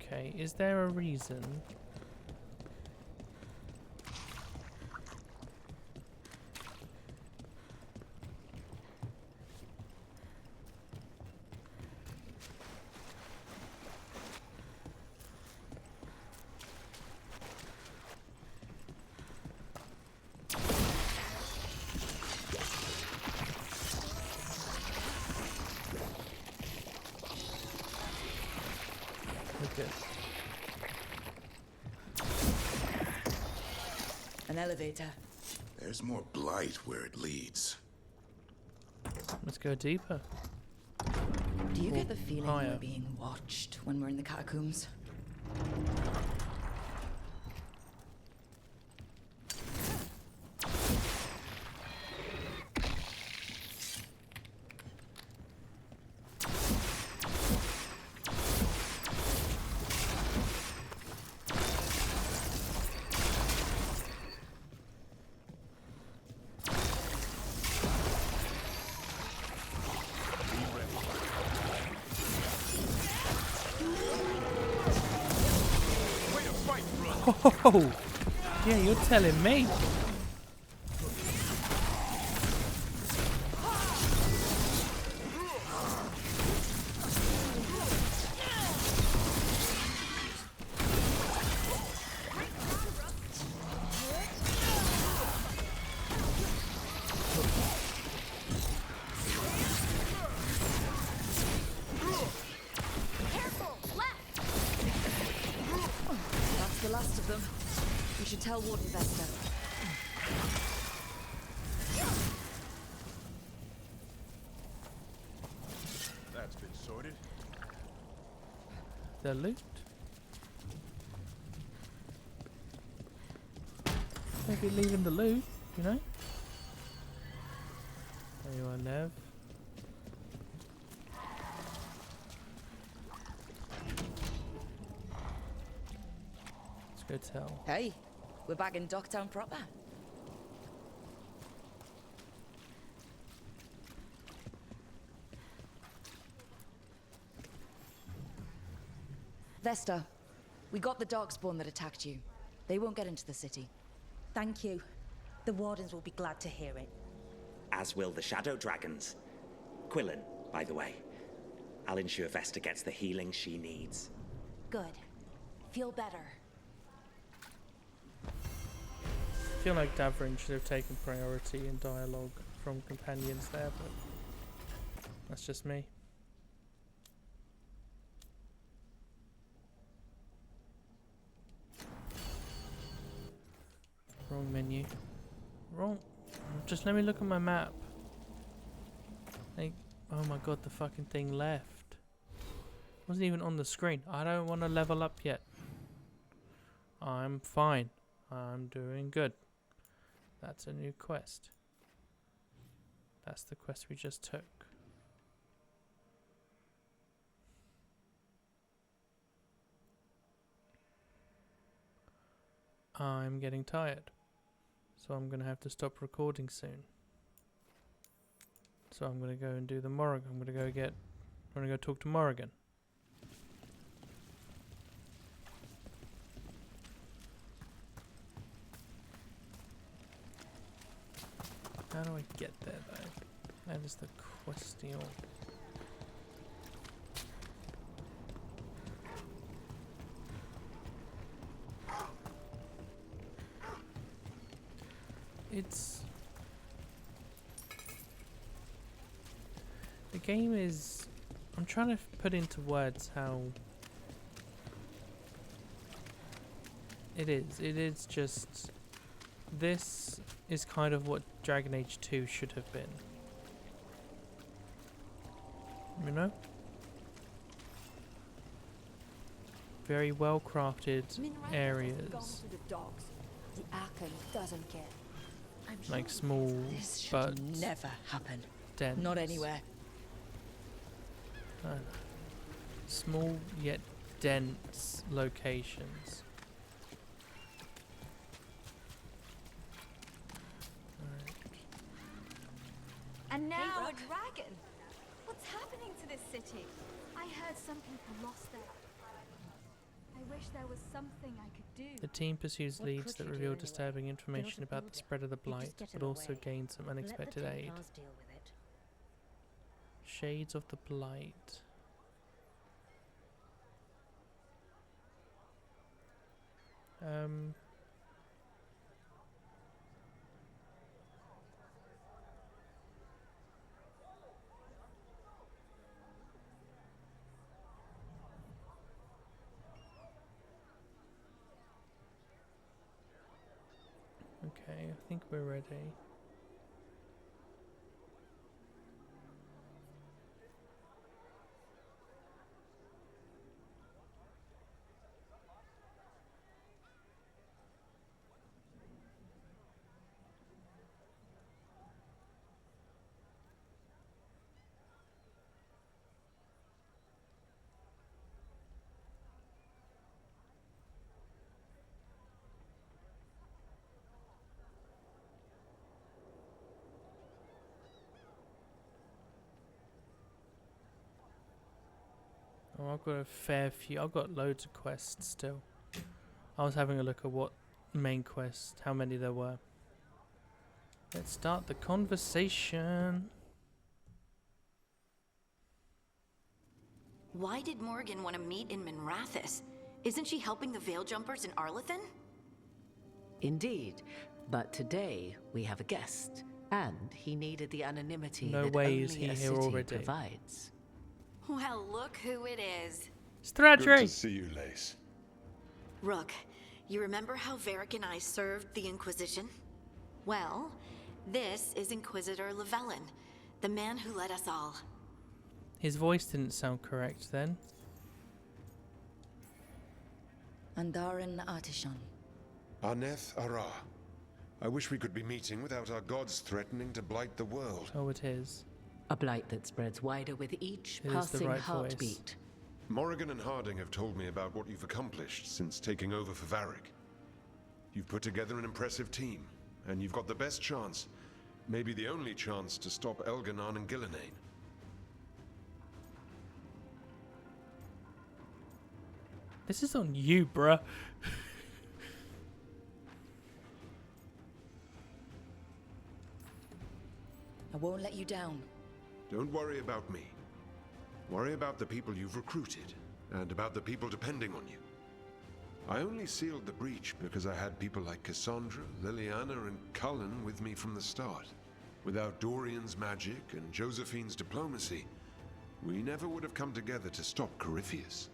Okay, is there a reason? Okay. An elevator. There's more blight where it leads. Let's go deeper. Do you get the feeling higher. we're being watched when we're in the catacombs? Oh, yeah, you're telling me. That's the last of them. We should tell Warden Thesdas. That's been sorted. The loot. Maybe leaving the loot, you know? Anyone, Nev? Let's go tell. Hey, we're back in Docktown proper. Thesda, we got the darkspawn that attacked you. They won't get into the city. Thank you. The wardens will be glad to hear it. As will the shadow dragons. Quillen, by the way. I'll ensure Vesta gets the healing she needs. Good. Feel better. I feel like Davrin should have taken priority in dialogue from companions there, but that's just me. Wrong menu. Wrong. Just let me look at my map. Like, oh my god, the fucking thing left. Wasn't even on the screen. I don't want to level up yet. I'm fine. I'm doing good. That's a new quest. That's the quest we just took. I'm getting tired. So I'm going to have to stop recording soon. So I'm going to go and do the Morrigan. I'm going to go talk to Morrigan. How do I get there though? That is the question. It's... The game is... I'm trying to put into words how... It is just... This is kind of what Dragon Age 2 should have been. You know? Very well crafted areas. The Archon doesn't care. Like small This should but never happen. dense. Not anywhere. Small yet dense locations. And now Hey, a Rook. dragon. What's happening to this city? I heard some people lost their... I wish there was something I could do. The team pursues What leads could that you do reveal anyway? disturbing information Build a about the building. spread of the You just blight, get in but the also way. gain some unexpected Let the aid. Templars deal with it. Shades of the blight. Okay, I think we're ready. Oh, I've got a fair few. I've got loads of quests still. I was having a look at what main quest, how many there were. Let's start the conversation. Why did Morrigan want to meet in Minrathous? Isn't she helping the Veil Jumpers in Arlathan? Indeed, but today we have a guest, and he needed the anonymity No that way only is he a here city already. provides. Well, look who it is. Stradry! Good to see you, Lace. Rook, you remember how Varric and I served the Inquisition? Well, this is Inquisitor Llewellyn, the man who led us all. His voice didn't sound correct then. Andarin Artishan. Aneth Ara. I wish we could be meeting without our gods threatening to blight the world. Oh, it is. A blight that spreads wider with each It is the passing right heartbeat. voice. Morrigan and Harding have told me about what you've accomplished since taking over for Varric. You've put together an impressive team, and you've got the best chance, maybe the only chance, to stop Elganon and Gillenane. This is on you, bruh. I won't let you down. Don't worry about me. Worry about the people you've recruited, and about the people depending on you. I only sealed the breach because I had people like Cassandra, Liliana, and Cullen with me from the start. Without Dorian's magic and Josephine's diplomacy, we never would have come together to stop Corypheus.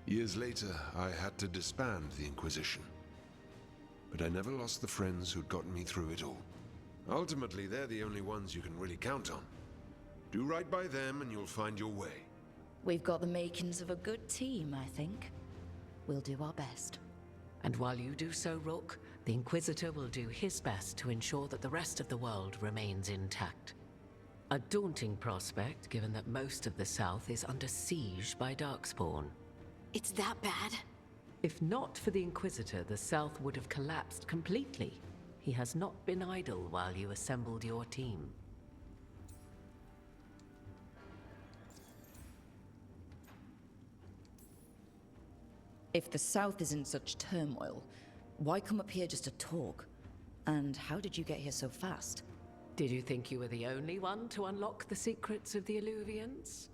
Years later, I had to disband the Inquisition. But I never lost the friends who'd gotten me through it all. Ultimately, they're the only ones you can really count on. Do right by them and you'll find your way. We've got the makings of a good team, I think. We'll do our best. And while you do so, Rook, the Inquisitor will do his best to ensure that the rest of the world remains intact. A daunting prospect, given that most of the South is under siege by Darkspawn. It's that bad? If not for the Inquisitor, the South would have collapsed completely. He has not been idle while you assembled your team. If the South is in such turmoil, why come up here just to talk? And how did you get here so fast? Did you think you were the only one to unlock the secrets of the Illuvians?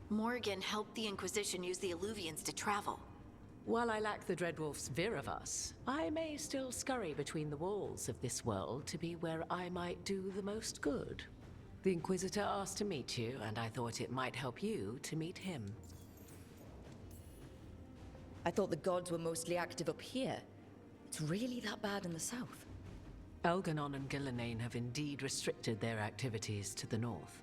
Morrigan helped the Inquisition use the Illuvians to travel. While I lack the Dreadwolf's Viravus, I may still scurry between the walls of this world to be where I might do the most good. The Inquisitor asked to meet you, and I thought it might help you to meet him. I thought the gods were mostly active up here. It's really that bad in the south? Elganon and Gillenane have indeed restricted their activities to the north.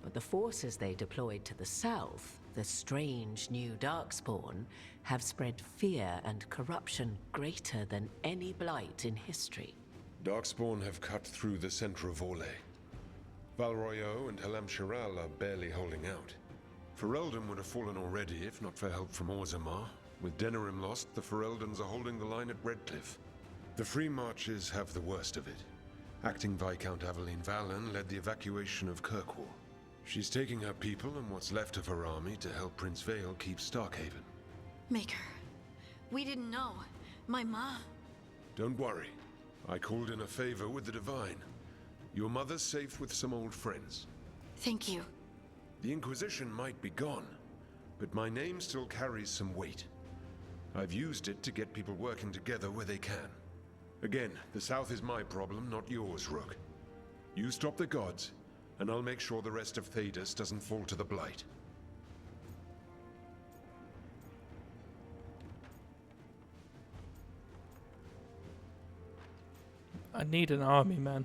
But the forces they deployed to the south, the strange new Darkspawn, have spread fear and corruption greater than any blight in history. Darkspawn have cut through the center of Orlais. Valroyo and Halam Shiral are barely holding out. Ferelden would have fallen already if not for help from Orzammar. With Denerim lost, the Fereldans are holding the line at Redcliffe. The Free Marches have the worst of it. Acting Viscount Aveline Valen led the evacuation of Kirkwall. She's taking her people and what's left of her army to help Prince Vale keep Starkhaven. Maker, we didn't know. My ma... Don't worry. I called in a favor with the Divine. Your mother's safe with some old friends. Thank you. The Inquisition might be gone, but my name still carries some weight. I've used it to get people working together where they can. Again, the South is my problem, not yours, Rook. You stop the gods, and I'll make sure the rest of Thesdas doesn't fall to the blight. I need an army, man.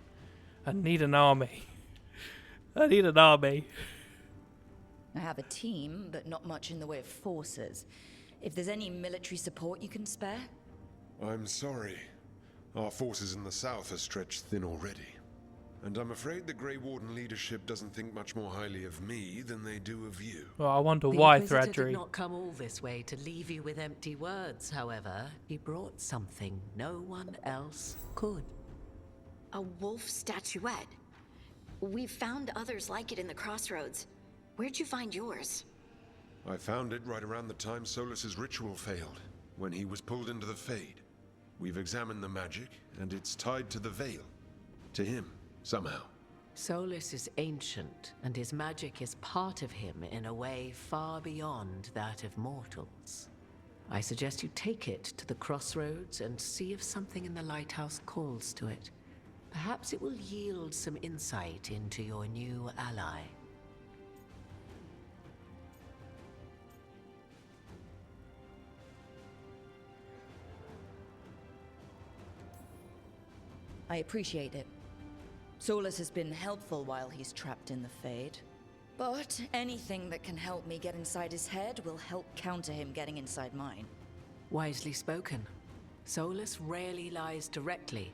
I need an army. I need an army. I have a team, but not much in the way of forces. If there's any military support you can spare? I'm sorry. Our forces in the south are stretched thin already. And I'm afraid the Grey Warden leadership doesn't think much more highly of me than they do of you. Well, I wonder The why, Inquisitor Thradry. did not come all this way to leave you with empty words, however. He brought something no one else could. A wolf statuette. We've found others like it in the crossroads. Where'd you find yours? I found it right around the time Solus's ritual failed, when he was pulled into the Fade. We've examined the magic, and it's tied to the Veil. To him, somehow. Solus is ancient, and his magic is part of him in a way far beyond that of mortals. I suggest you take it to the crossroads and see if something in the lighthouse calls to it. Perhaps it will yield some insight into your new ally. I appreciate it. Solus has been helpful while he's trapped in the Fade. But anything that can help me get inside his head will help counter him getting inside mine. Wisely spoken. Solus rarely lies directly,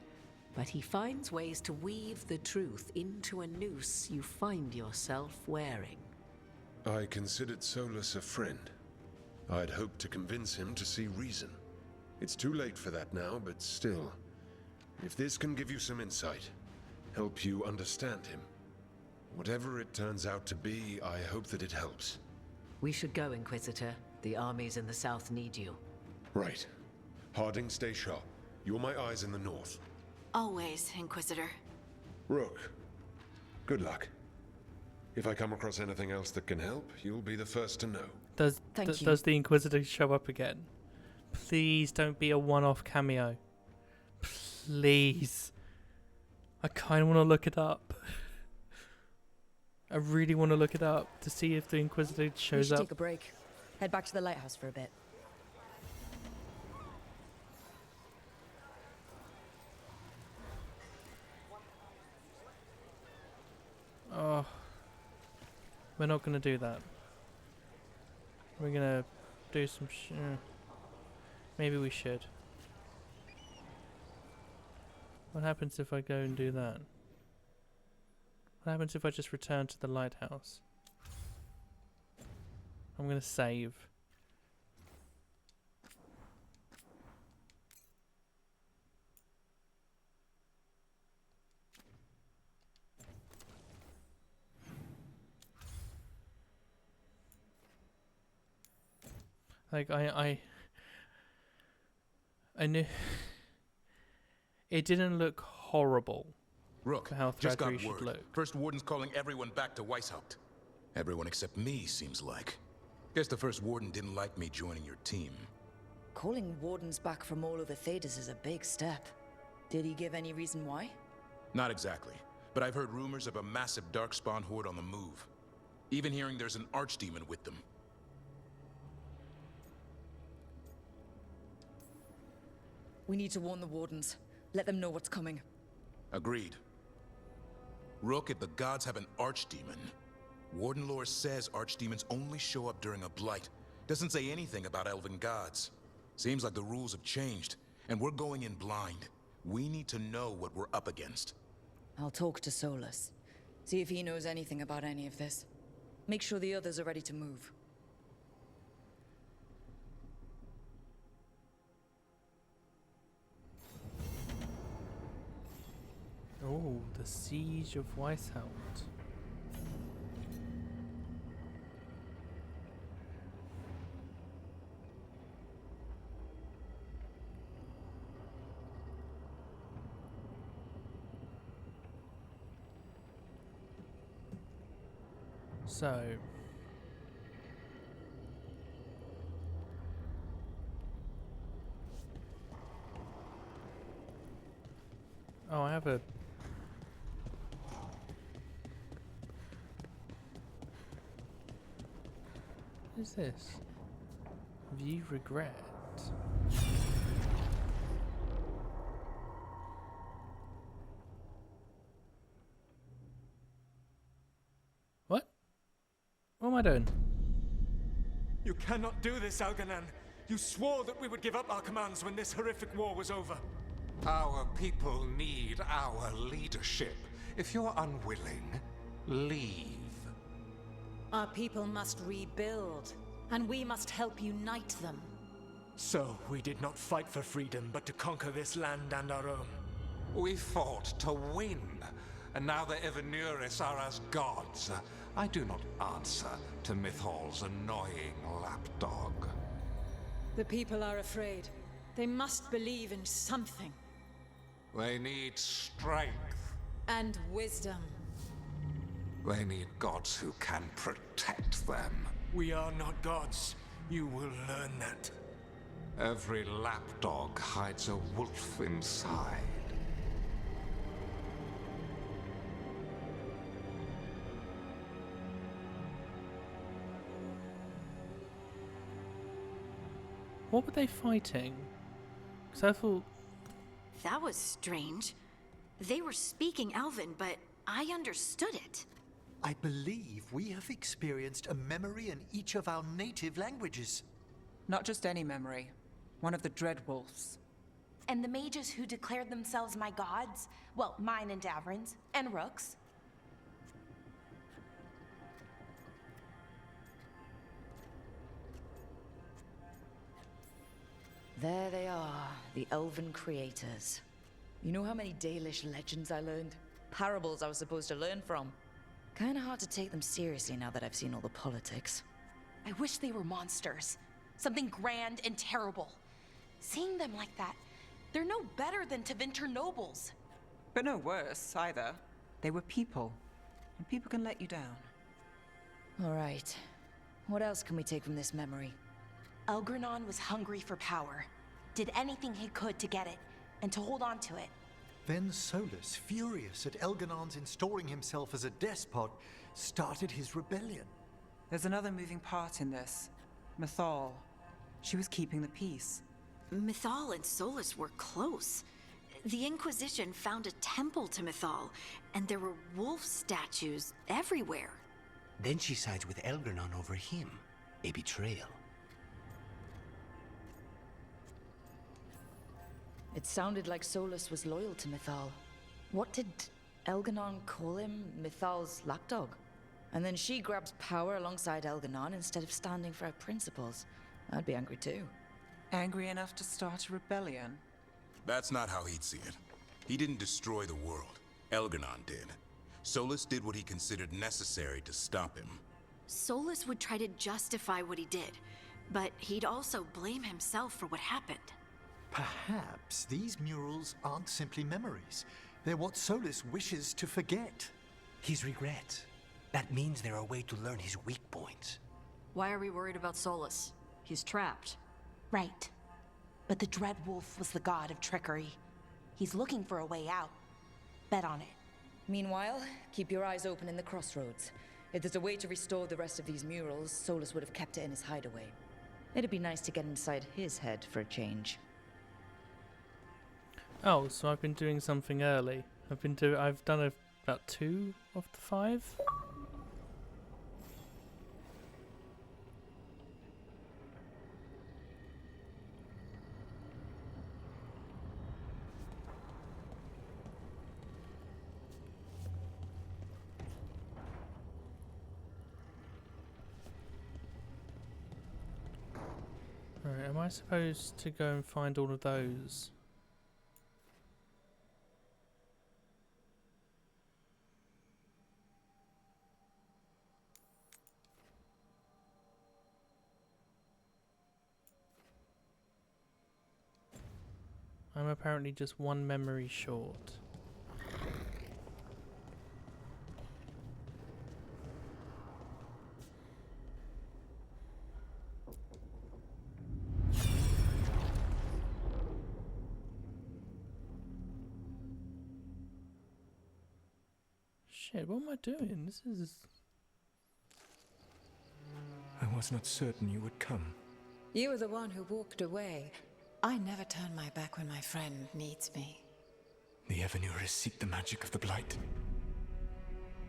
But he finds ways to weave the truth into a noose you find yourself wearing. I considered Solus a friend. I'd hoped to convince him to see reason. It's too late for that now, but still. If this can give you some insight, help you understand him. Whatever it turns out to be, I hope that it helps. We should go, Inquisitor. The armies in the south need you. Right. Harding, stay sharp. You're my eyes in the north. Always, Inquisitor. Rook, good luck. If I come across anything else that can help, you'll be the first to know. Does the Inquisitor show up again? Please don't be a one-off cameo. Please. I kind of want to look it up. I really want to look it up to see if the Inquisitor shows we should up. Take a break. Head back to the lighthouse for a bit. Oh, we're not gonna do that. We're gonna do some maybe we should. What happens if I go and do that? What happens if I just return to the lighthouse? I'm gonna save. Like I knew it didn't look horrible. Rook, for how just got Thradri should word. look. First Warden's calling everyone back to Weisshaupt. Everyone except me, seems like. Guess the First Warden didn't like me joining your team. Calling wardens back from all over Thesdas is a big step. Did he give any reason why? Not exactly, but I've heard rumors of a massive darkspawn horde on the move. Even hearing there's an archdemon with them. We need to warn the wardens. Let them know what's coming. Agreed. Rook, if the gods have an archdemon, Warden lore says archdemons only show up during a blight. Doesn't say anything about elven gods. Seems like the rules have changed, and we're going in blind. We need to know what we're up against. I'll talk to Solus. See if he knows anything about any of this. Make sure the others are ready to move. Oh, the Siege of Weisshaupt. So I have a what is this? View regret. What? What am I doing? You cannot do this, Algernon. You swore that we would give up our commands when this horrific war was over. Our people need our leadership. If you're unwilling, leave. Our people must rebuild, and we must help unite them. So, we did not fight for freedom, but to conquer this land and our own. We fought to win, and now the Evenuris are as gods. I do not answer to Mythal's annoying lapdog. The people are afraid. They must believe in something. They need strength. And wisdom. They need gods who can protect them. We are not gods. You will learn that. Every lapdog hides a wolf inside. What were they fighting? Because I thought... That was strange. They were speaking Elven, but I understood it. I believe we have experienced a memory in each of our native languages. Not just any memory. One of the Dread Wolves. and the mages who declared themselves my gods, well, mine and Davrin's, and Rook's. There they are, the elven creators. You know how many Dalish legends I learned? Parables I was supposed to learn from. Kinda hard to take them seriously now that I've seen all the politics. I wish they were monsters. Something grand and terrible. Seeing them like that, they're no better than Tevinter nobles. But no worse, either. They were people. And people can let you down. Alright. What else can we take from this memory? Elgranon was hungry for power. Did anything he could to get it, and to hold on to it. Then Solus, furious at Elganon's installing himself as a despot, started his rebellion. There's another moving part in this. Mythal. She was keeping the peace. Mythal and Solus were close. The Inquisition found a temple to Mythal, and there were wolf statues everywhere. Then she sides with Elgranon over him. A betrayal. It sounded like Solus was loyal to Mythal. What did Elganon call him? Mythal's lapdog? And then she grabs power alongside Elganon instead of standing for her principles. I'd be angry too. Angry enough to start a rebellion? That's not how he'd see it. He didn't destroy the world. Elganon did. Solus did what he considered necessary to stop him. Solus would try to justify what he did, but he'd also blame himself for what happened. Perhaps these murals aren't simply memories. They're what Solus wishes to forget. His regrets. That means they're a way to learn his weak points. Why are we worried about Solus? He's trapped. Right. But the Dread Wolf was the god of trickery. He's looking for a way out. Bet on it. Meanwhile, keep your eyes open in the crossroads. If there's a way to restore the rest of these murals, Solus would have kept it in his hideaway. It'd be nice to get inside his head for a change. Oh, so I've been doing something early. I've done about 2 of the 5. Right, am I supposed to go and find all of those? I'm apparently just 1 memory short. Shit, what am I doing? This is... I was not certain you would come. You were the one who walked away. I never turn my back when my friend needs me. The Evanurus seek the magic of the Blight.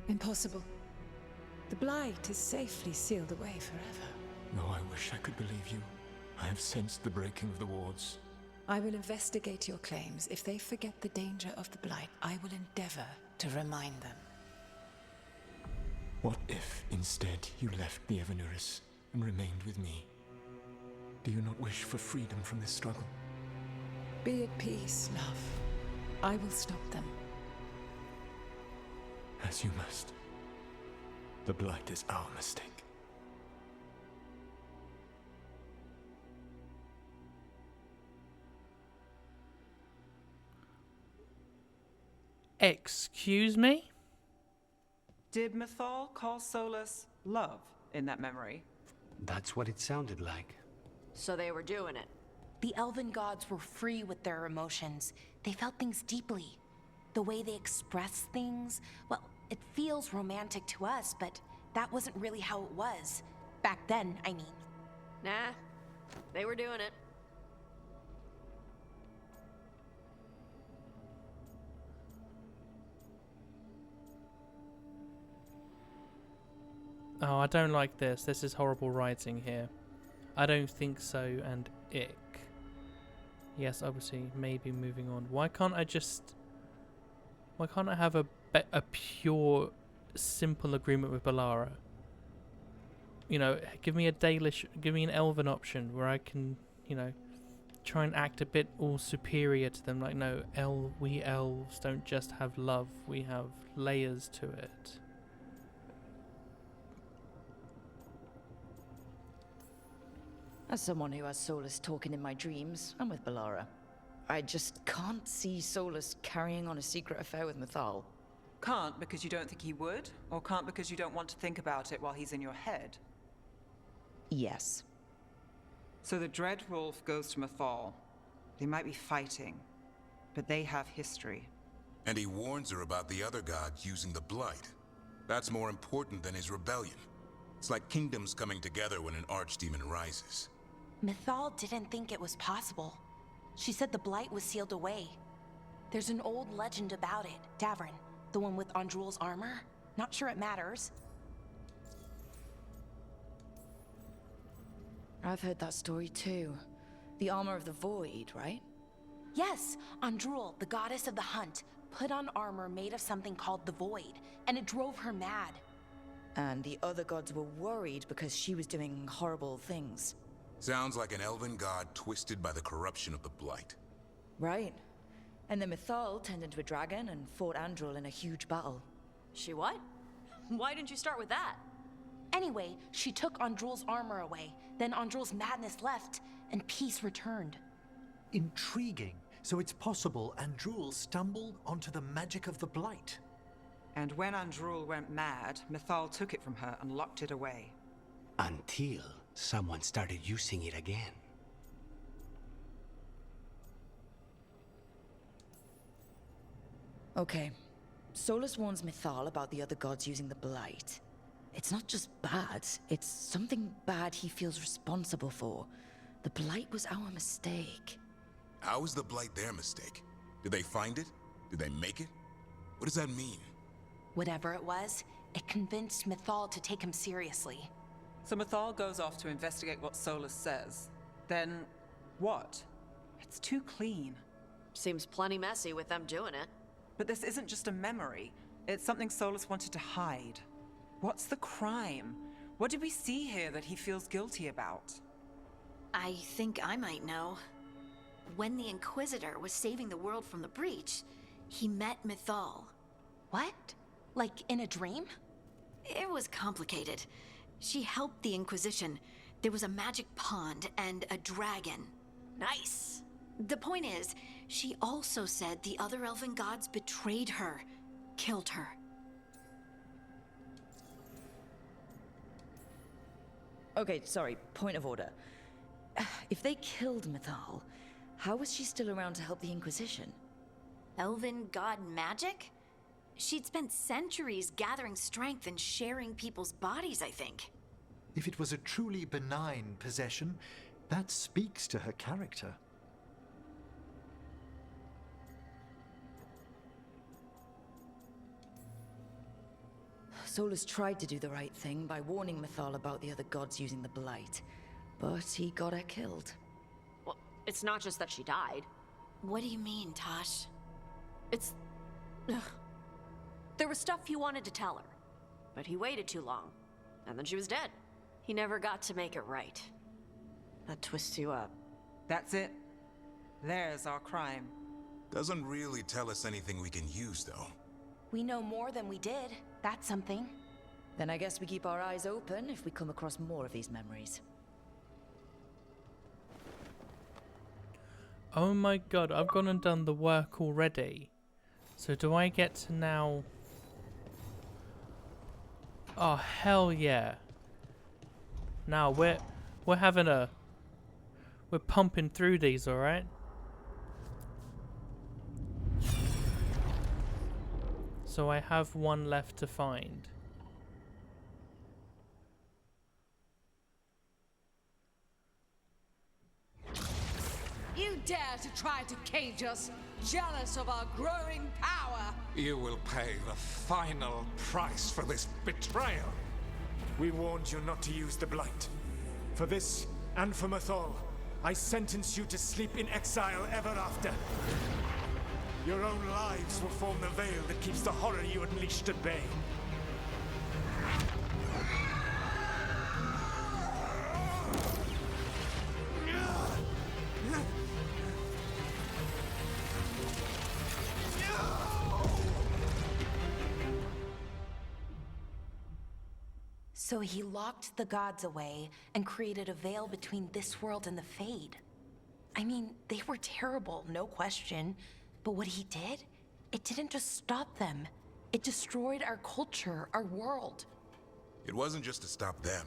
Impossible. The Blight is safely sealed away forever. Though I wish I could believe you. I have sensed the breaking of the wards. I will investigate your claims. If they forget the danger of the Blight, I will endeavor to remind them. What if, instead, you left the Evanurus and remained with me? Do you not wish for freedom from this struggle? Be at peace, love. I will stop them. As you must. The Blight is our mistake. Excuse me? Did Mythal call Solus love in that memory? That's what it sounded like. So they were doing it. The elven gods were free with their emotions. They felt things deeply. The way they express things, well, it feels romantic to us, but that wasn't really how it was. Back then, I mean. Nah, they were doing it. Oh, I don't like this. This is horrible writing here. I don't think so, and ick. Yes, obviously, maybe moving on. Why can't I have a pure, simple agreement with Balara? You know, give me an elven option where I can, you know, try and act a bit all superior to them. Like, no, we elves don't just have love, we have layers to it. As someone who has Solus talking in my dreams, I'm with Balara. I just can't see Solus carrying on a secret affair with Mythal. Can't because you don't think he would? Or can't because you don't want to think about it while he's in your head? Yes. So the Dread Wolf goes to Mythal. They might be fighting, but they have history. And he warns her about the other gods using the Blight. That's more important than his rebellion. It's like kingdoms coming together when an archdemon rises. Mythal didn't think it was possible. She said the Blight was sealed away. There's an old legend about it. Davrin, the one with Andrul's armor. Not sure it matters. I've heard that story too. The armor of the void, right? Yes, Andrul, the goddess of the hunt, put on armor made of something called the void, and it drove her mad. And the other gods were worried because she was doing horrible things. Sounds like an elven god twisted by the corruption of the Blight. Right. And then Mythal turned into a dragon and fought Andrul in a huge battle. She what? Why didn't you start with that? Anyway, she took Andrul's armor away, then Andrul's madness left, and peace returned. Intriguing. So it's possible Andrul stumbled onto the magic of the Blight. And when Andrul went mad, Mythal took it from her and locked it away. Until someone started using it again. Okay. Solus warns Mythal about the other gods using the Blight. It's not just bad, it's something bad he feels responsible for. The Blight was our mistake. How is the Blight their mistake? Did they find it? Did they make it? What does that mean? Whatever it was, it convinced Mythal to take him seriously. So Mythal goes off to investigate what Solus says. Then, what? It's too clean. Seems plenty messy with them doing it. But this isn't just a memory. It's something Solus wanted to hide. What's the crime? What did we see here that he feels guilty about? I think I might know. When the Inquisitor was saving the world from the breach, he met Mythal. What? Like in a dream? It was complicated. She helped the Inquisition. There was a magic pond and a dragon. Nice. The point is, she also said the other elven gods betrayed her, killed her. Okay, sorry, point of order. If they killed Mythal, how was she still around to help the Inquisition? Elven god magic? She'd spent centuries gathering strength and sharing people's bodies, I think. If it was a truly benign possession, that speaks to her character. Solus tried to do the right thing by warning Mythal about the other gods using the Blight, but he got her killed. Well, it's not just that she died. What do you mean, Tosh? It's... Ugh. There was stuff he wanted to tell her, but he waited too long, and then she was dead. He never got to make it right. That twists you up. That's it. There's our crime. Doesn't really tell us anything we can use, though. We know more than we did. That's something. Then I guess we keep our eyes open if we come across more of these memories. Oh my god, I've gone and done the work already. So do I get to now... Oh, hell yeah. Now we're having a... We're pumping through these, alright? So I have one left to find. You dare to try to cage us, jealous of our growing power! You will pay the final price for this betrayal. We warned you not to use the Blight. For this, and for Mythal, I sentence you to sleep in exile ever after. Your own lives will form the veil that keeps the horror you unleashed at bay. So he locked the gods away and created a veil between this world and the Fade. I mean, they were terrible, no question. But what he did, it didn't just stop them. It destroyed our culture, our world. It wasn't just to stop them.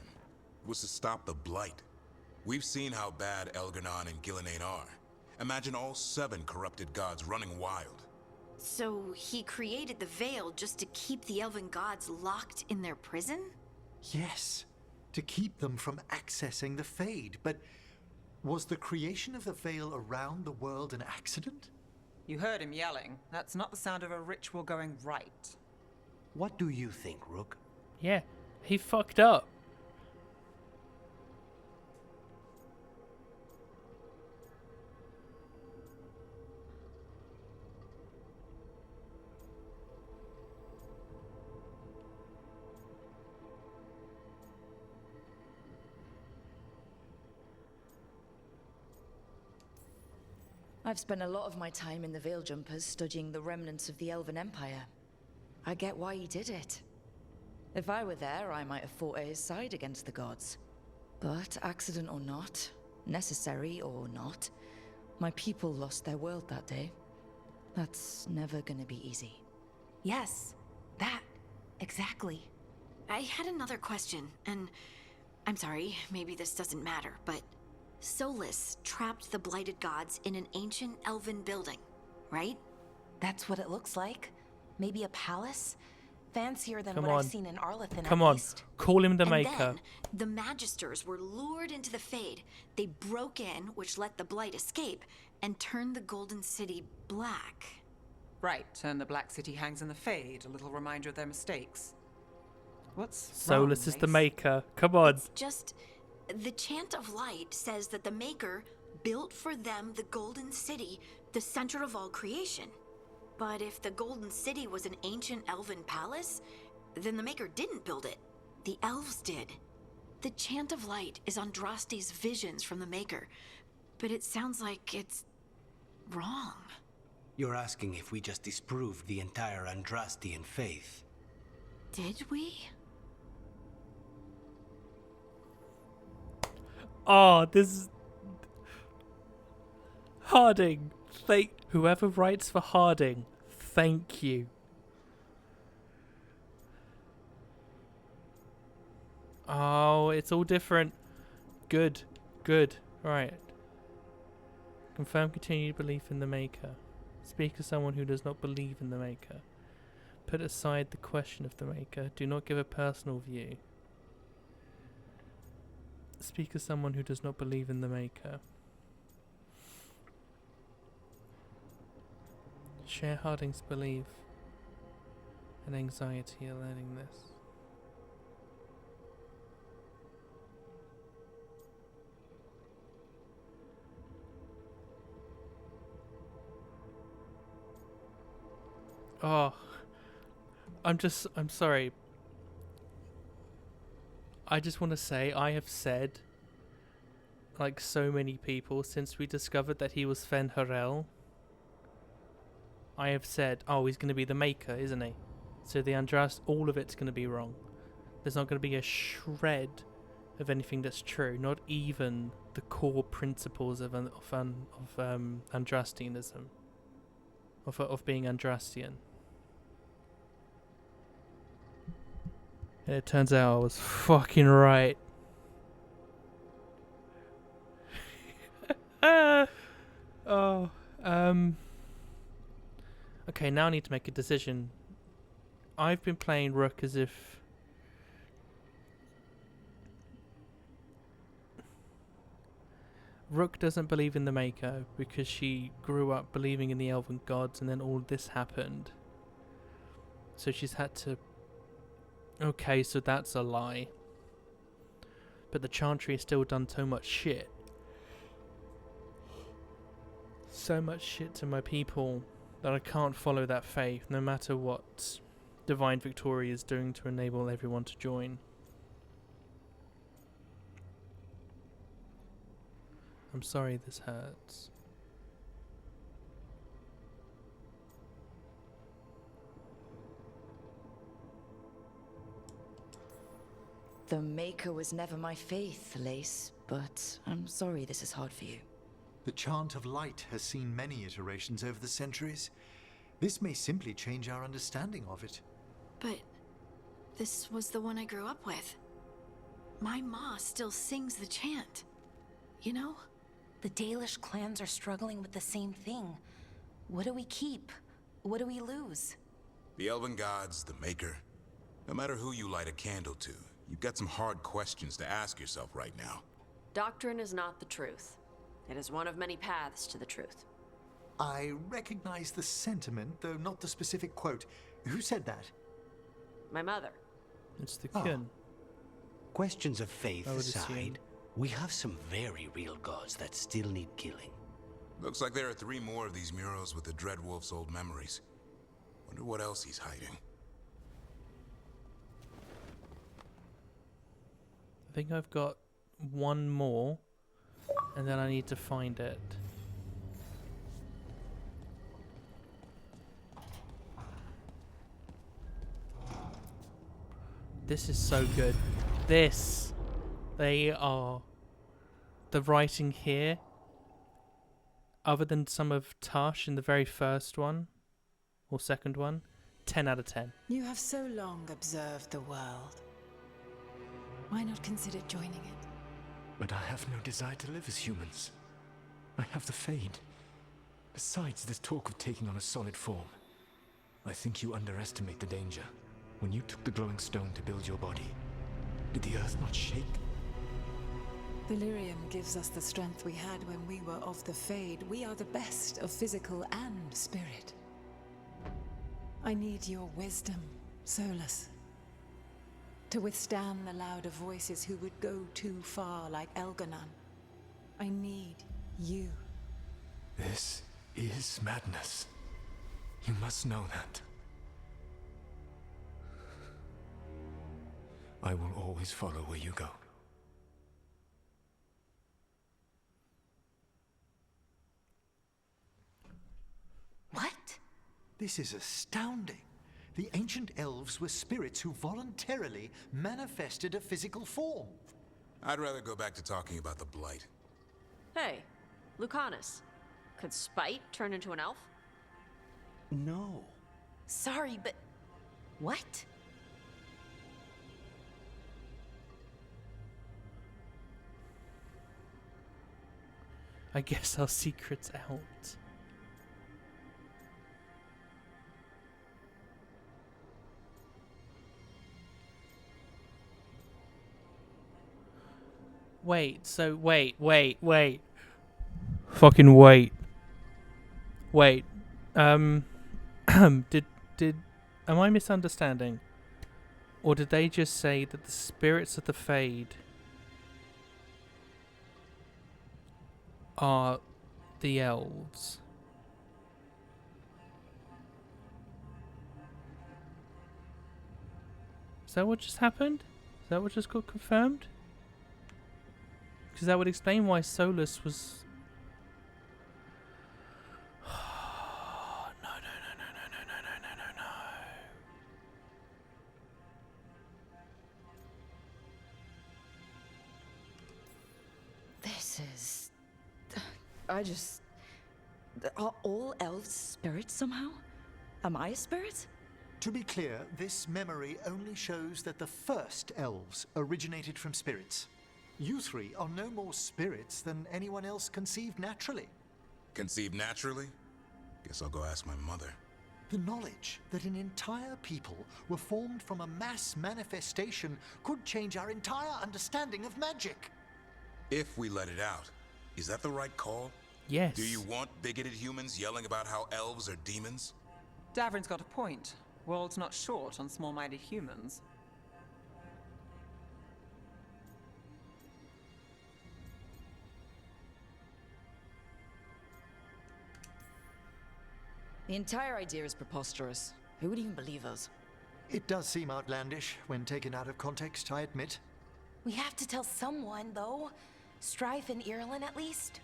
It was to stop the Blight. We've seen how bad Elganon and Gillenane are. Imagine all 7 corrupted gods running wild. So he created the Veil just to keep the elven gods locked in their prison? Yes, to keep them from accessing the Fade. But was the creation of the Veil around the world an accident? You heard him yelling. That's not the sound of a ritual going right. What do you think, Rook? Yeah, he fucked up. I've spent a lot of my time in the Veil Jumpers studying the remnants of the Elven Empire. I get why he did it. If I were there, I might have fought at his side against the gods. But accident or not, necessary or not, my people lost their world that day. That's never gonna be easy. Yes, that. Exactly. I had another question, and I'm sorry, maybe this doesn't matter, but Solus trapped the blighted gods in an ancient elven building, right? That's what it looks like. Maybe a palace? Fancier than Come what on. I've seen in Arlethan. Come at on, least. call him the And Maker. then, the Magisters were lured into the Fade. They broke in, which let the Blight escape, and turned the Golden City black. Right, and the Black City hangs in the Fade, a little reminder of their mistakes. What's Solus wrong, is the Mace? Maker. Come on. Just, the Chant of Light says that the Maker built for them the Golden City, the center of all creation. But if the Golden City was an ancient elven palace, then the Maker didn't build it. The elves did. The Chant of Light is Andraste's visions from the Maker, but it sounds like it's wrong. You're asking if we just disproved the entire Andrastian faith. Did we? Oh, this is... Harding. Whoever writes for Harding, thank you. Oh, it's all different. Good. Good. Right. Confirm continued belief in the Maker. Speak as someone who does not believe in the Maker. Put aside the question of the Maker. Do not give a personal view. Speak as someone who does not believe in the Maker. Share Harding's belief and anxiety at learning this. Oh, I'm sorry. I just want to say, I have said, like so many people, since we discovered that he was Fen'Harel, I have said, oh, he's going to be the Maker, isn't he? So the Andras, all of it's going to be wrong. There's not going to be a shred of anything that's true, not even the core principles of Andrastianism, of being Andrastian. And it turns out I was fucking right. Okay, now I need to make a decision. I've been playing Rook as if... Rook doesn't believe in the Maker because she grew up believing in the elven gods and then all this happened. So she's had to... Okay, so that's a lie. But the Chantry has still done so much shit. so much shit to my people that I can't follow that faith, no matter what Divine Victoria is doing to enable everyone to join. I'm sorry this hurts. The Maker was never my faith, Lace, but I'm sorry this is hard for you. The Chant of Light has seen many iterations over the centuries. This may simply change our understanding of it. But this was the one I grew up with. My ma still sings the chant. You know? The Dalish clans are struggling with the same thing. What do we keep? What do we lose? The Elven Gods, the Maker. No matter who you light a candle to, you've got some hard questions to ask yourself right now. Doctrine is not the truth. It is one of many paths to the truth. I recognize the sentiment, though not the specific quote. Who said that? My mother. It's the Kyun. Questions of faith I would aside, assume. we have some very real gods that still need killing. Looks like there are 3 more of these murals with the Dreadwolf's old memories. Wonder what else he's hiding. I think I've got one more, and then I need to find it. This is so good. They are, the writing here, other than some of Tush in the very first one, or second one, 10 out of 10. You have so long observed the world. Why not consider joining it? But I have no desire to live as humans. I have the Fade. Besides this talk of taking on a solid form, I think you underestimate the danger. When you took the glowing stone to build your body, did the earth not shake? Delirium gives us the strength we had when we were of the Fade. We are the best of physical and spirit. I need your wisdom, Solus. To withstand the louder voices who would go too far like Elganon. I need you. This is madness. You must know that. I will always follow where you go. What? This is astounding. The ancient elves were spirits who voluntarily manifested a physical form. I'd rather go back to talking about the Blight. Hey, Lucanus. Could Spite turn into an elf? No. Sorry, but... what? I guess our secret's out. Wait, so wait. Fucking wait. Wait. Am I misunderstanding? Or did they just say that the spirits of the Fade are the elves? Is that what just happened? Is that what just got confirmed? Because that would explain why Solus was... No. This is... Are all elves spirits somehow? Am I a spirit? To be clear, this memory only shows that the first elves originated from spirits. You 3 are no more spirits than anyone else conceived naturally. Conceived naturally? Guess I'll go ask my mother. The knowledge that an entire people were formed from a mass manifestation could change our entire understanding of magic. If we let it out, is that the right call? Yes. Do you want bigoted humans yelling about how elves are demons? Davrin's got a point. World's not short on small-minded humans. The entire idea is preposterous. Who would even believe us? It does seem outlandish when taken out of context, I admit. We have to tell someone, though. Strife and Ireland, at least.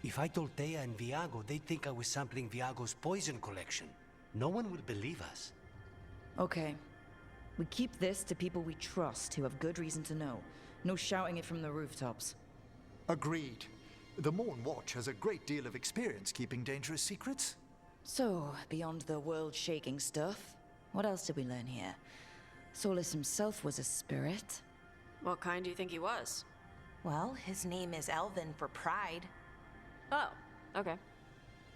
If I told Thea and Viago, they'd think I was sampling Viago's poison collection. No one would believe us. Okay. We keep this to people we trust who have good reason to know. No shouting it from the rooftops. Agreed. The Morn Watch has a great deal of experience keeping dangerous secrets. So, beyond the world-shaking stuff, what else did we learn here? Solus himself was a spirit. What kind do you think he was? Well, his name is Elven for pride. Oh, okay.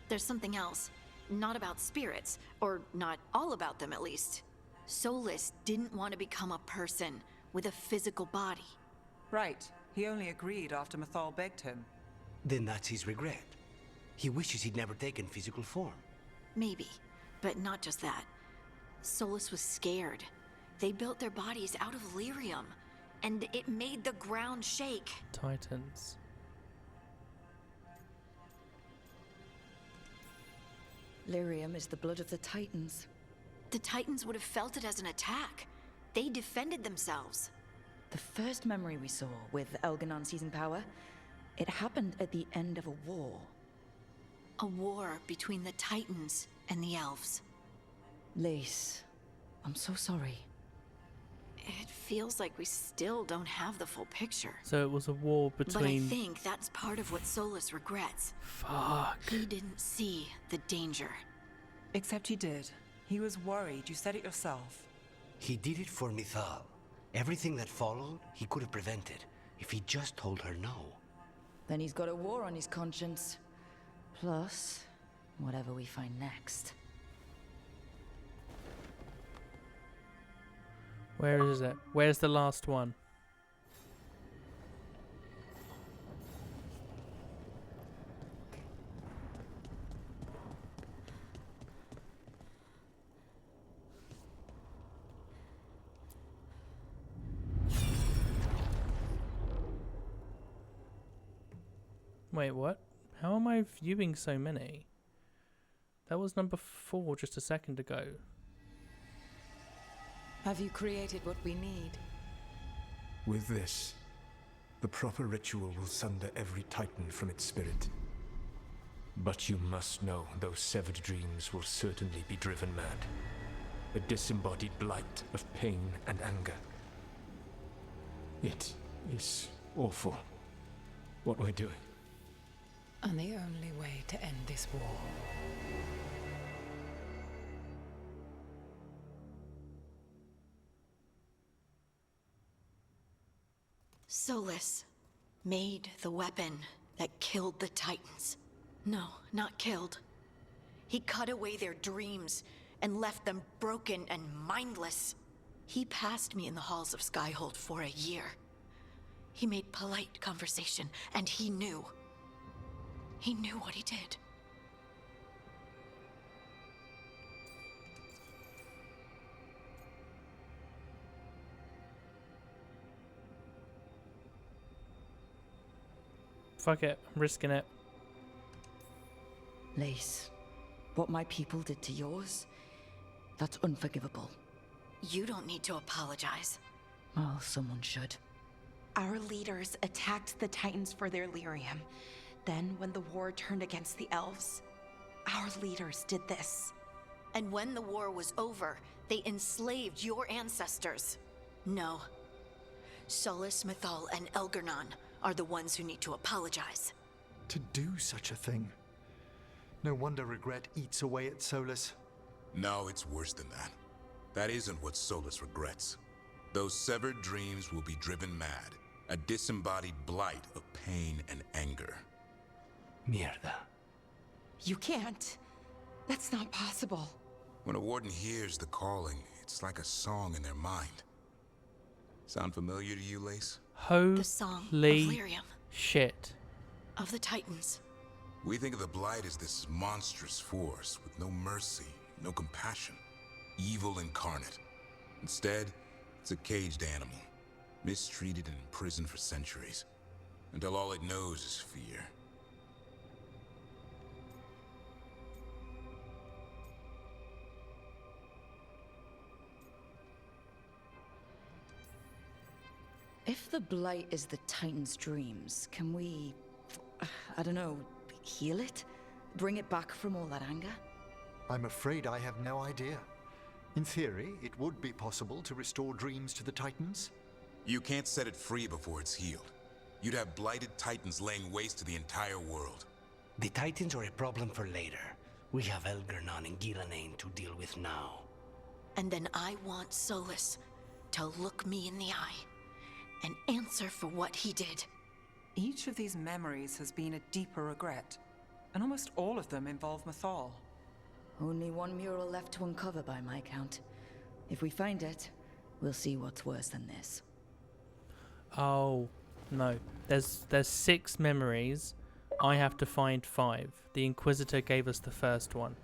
There's something else. Not about spirits, or not all about them at least. Solus didn't want to become a person with a physical body. Right. He only agreed after Mythal begged him. Then that's his regret. He wishes he'd never taken physical form. Maybe, but not just that. Solus was scared. They built their bodies out of lyrium, and it made the ground shake. Titans. Lyrium is the blood of the Titans. The Titans would have felt it as an attack. They defended themselves. The first memory we saw with Elganon seizing power, it happened at the end of a war. A war between the Titans and the elves. Lace, I'm so sorry. It feels like we still don't have the full picture. So it was a war between... But I think that's part of what Solus regrets. Fuck. He didn't see the danger. Except he did. He was worried. You said it yourself. He did it for Mythal. Everything that followed, he could have prevented, if he just told her no. Then he's got a war on his conscience. Plus, whatever we find next. Where is it? Where's the last one? Wait, what? How am I viewing so many? That was number 4 just a second ago. Have you created what we need? With this, the proper ritual will sunder every Titan from its spirit. But you must know those severed dreams will certainly be driven mad. A disembodied blight of pain and anger. It is awful what we're doing. And the only way to end this war. Solus made the weapon that killed the Titans. No, not killed. He cut away their dreams and left them broken and mindless. He passed me in the halls of Skyhold for a year. He made polite conversation, and he knew. He knew what he did. Fuck it, I'm risking it. Lace, what my people did to yours, that's unforgivable. You don't need to apologize. Well, someone should. Our leaders attacked the Titans for their lyrium. Then, when the war turned against the elves, our leaders did this. And when the war was over, they enslaved your ancestors. No. Solus, Mythal, and Elgarnon are the ones who need to apologize. To do such a thing. No wonder regret eats away at Solus. No, it's worse than that. That isn't what Solus regrets. Those severed dreams will be driven mad. A disembodied blight of pain and anger. Mierda. You can't. That's not possible. When a warden hears the calling, it's like a song in their mind. Sound familiar to you, Lace? Holy the song of lyrium. Shit. Of the Titans. We think of the Blight as this monstrous force with no mercy, no compassion. Evil incarnate. Instead, it's a caged animal. Mistreated and imprisoned for centuries. Until all it knows is fear. If the Blight is the Titan's dreams, can we, I don't know, heal it? Bring it back from all that anger? I'm afraid I have no idea. In theory, it would be possible to restore dreams to the Titans. You can't set it free before it's healed. You'd have blighted Titans laying waste to the entire world. The Titans are a problem for later. We have Elgar'nan and Gil'Anain to deal with now. And then I want Solus to look me in the eye and answer for what he did. Each of these memories has been a deeper regret, and almost all of them involve Mythal. Only one mural left to uncover by my count. If we find it, we'll see what's worse than this. Oh, no. There's 6 memories. I have to find 5. The Inquisitor gave us the first one.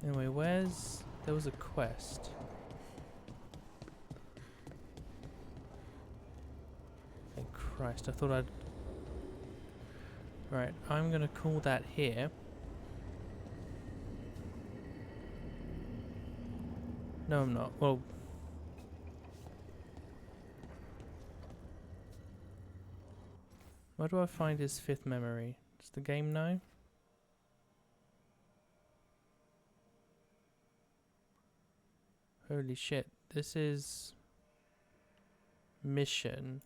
Anyway, where's... There was a quest. Oh Christ, I thought I'd... Right, I'm gonna call that here. No, I'm not. Well... Where do I find his 5th memory? Does the game know? Holy shit, this is... Mission.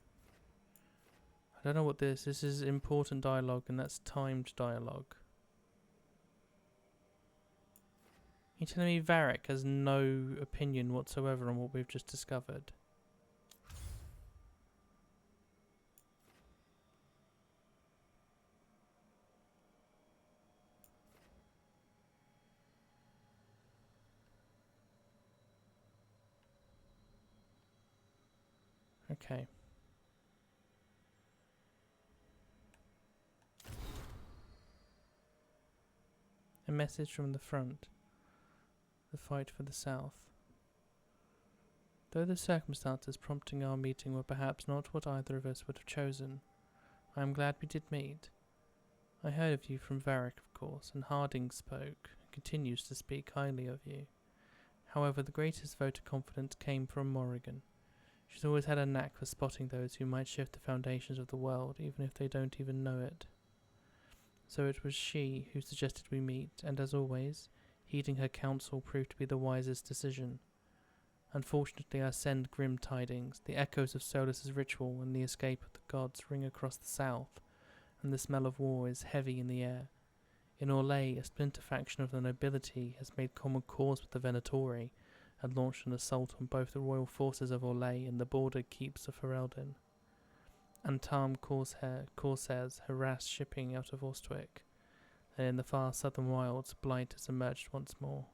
I don't know what this is important dialogue, and that's timed dialogue. You're telling me Varric has no opinion whatsoever on what we've just discovered? Okay. A message from the front. The fight for the South. Though the circumstances prompting our meeting were perhaps not what either of us would have chosen, I am glad we did meet. I heard of you from Varric, of course, and Harding spoke, and continues to speak highly of you. However, the greatest vote of confidence came from Morrigan. She's always had a knack for spotting those who might shift the foundations of the world, even if they don't even know it. So it was she who suggested we meet, and as always, heeding her counsel proved to be the wisest decision. Unfortunately, I send grim tidings. The echoes of Solus's ritual and the escape of the gods ring across the south, and the smell of war is heavy in the air. In Orlais, a splinter faction of the nobility has made common cause with the Venatori, and launched an assault on both the royal forces of Orlais and the border keeps of Ferelden. Unarmed corsairs harass shipping out of Ostwick, and in the far southern wilds, Blight has emerged once more.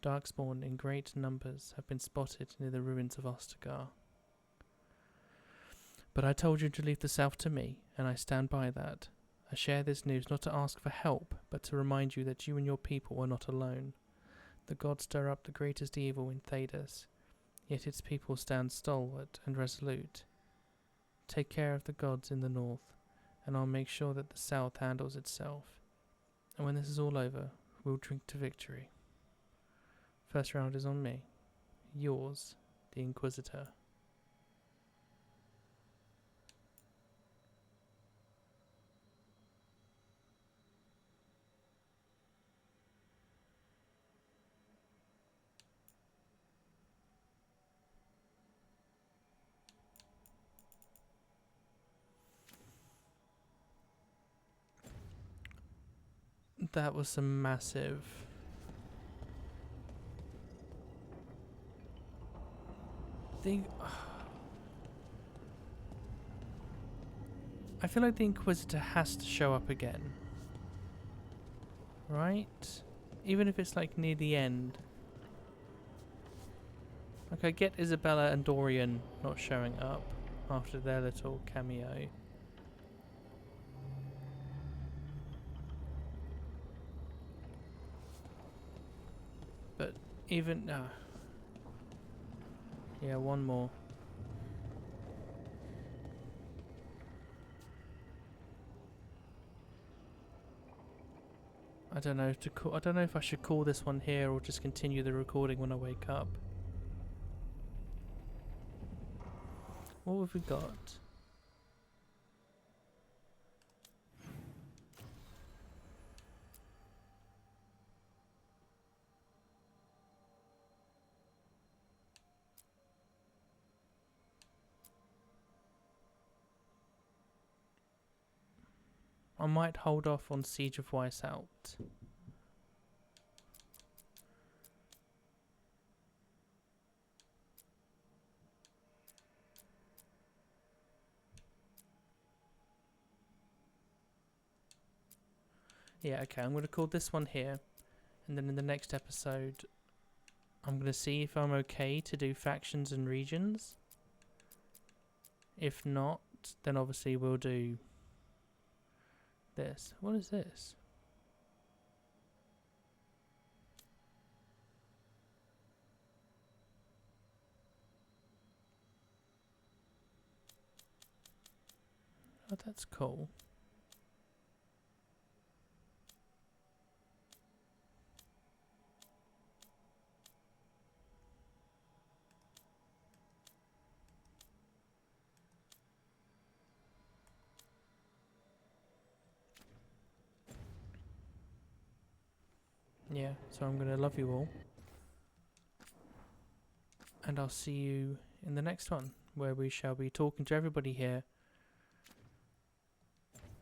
Darkspawn in great numbers have been spotted near the ruins of Ostagar. But I told you to leave the south to me, and I stand by that. I share this news not to ask for help, but to remind you that you and your people are not alone. The gods stir up the greatest evil in Thesdas, yet its people stand stalwart and resolute. Take care of the gods in the north, and I'll make sure that the south handles itself. And when this is all over, we'll drink to victory. First round is on me. Yours, the Inquisitor. That was some massive... I feel like the Inquisitor has to show up again. Right? Even if it's like near the end. Like I get Isabella and Dorian not showing up after their little cameo. But even... yeah, one more. I don't know I don't know if I should call this one here or just continue the recording when I wake up. What have we got? I might hold off on Siege of Weisshaupt. Yeah, okay, I'm going to call this one here. And then in the next episode, I'm going to see if I'm okay to do factions and regions. If not, then obviously we'll do this. What is this? Oh, that's cool. Yeah, so I'm going to love you all. And I'll see you in the next one, where we shall be talking to everybody here.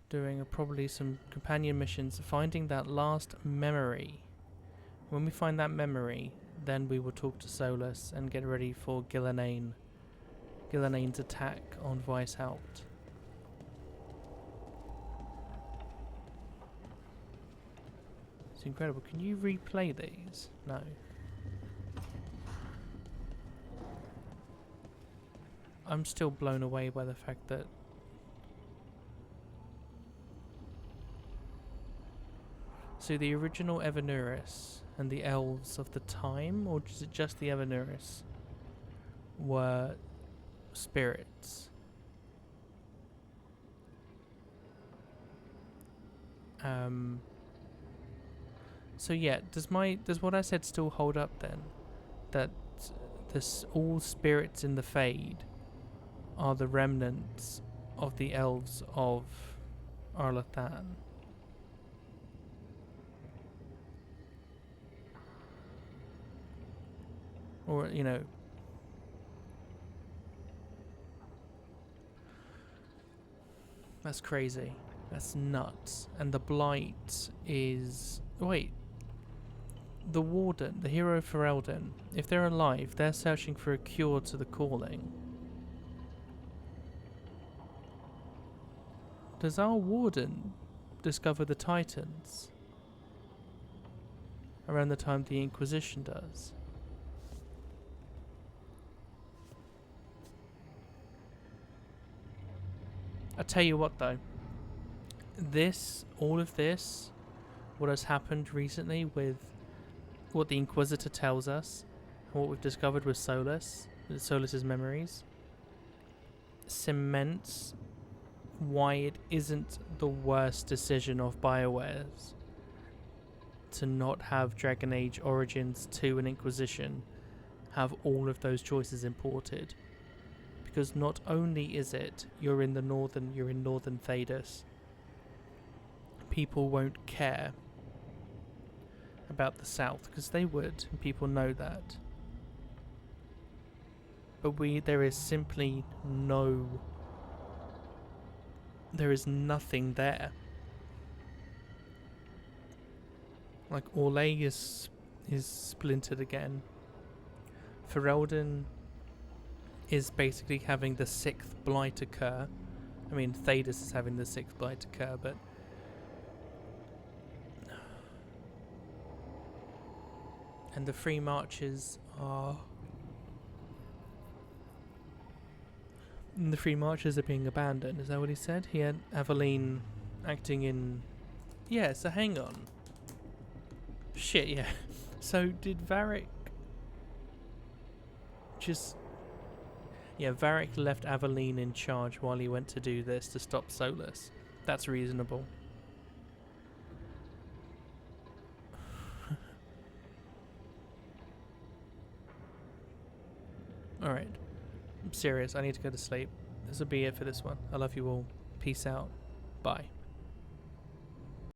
Doing probably some companion missions, finding that last memory. When we find that memory, then we will talk to Solus and get ready for Gillenane. Gillenane's attack on Weisshaupt. It's incredible. Can you replay these? No. I'm still blown away by the fact that so the original Evanuris and the elves of the time, or is it just the Evanuris, were spirits. So yeah, does what I said still hold up then? That all spirits in the Fade are the remnants of the elves of Arlathan. Or, you know, that's crazy. That's nuts. And the Blight is... Wait. The Warden, the hero of Ferelden, if they're alive, they're searching for a cure to the calling. Does our Warden discover the Titans around the time the Inquisition does? I tell you what though, all of this, what has happened recently with what the Inquisitor tells us, and what we've discovered with Solus, with Solus's memories, cements why it isn't the worst decision of BioWare's to not have Dragon Age Origins 2 and Inquisition have all of those choices imported. Because not only is it you're in northern Thesdas, people won't care about the south, because they would, and people know that. But there is simply there is nothing there. Like, Orlais is splintered again. Ferelden is basically having the 6th blight occur. I mean, Thesdas is having the 6th blight occur, but and the free marches are being abandoned. Is that what he said? He had Aveline acting in... Yeah, so hang on. Shit, yeah. So did Varric just... Yeah, Varric left Aveline in charge while he went to do this to stop Solus. That's reasonable. Alright. I'm serious. I need to go to sleep. This will be it for this one. I love you all. Peace out. Bye.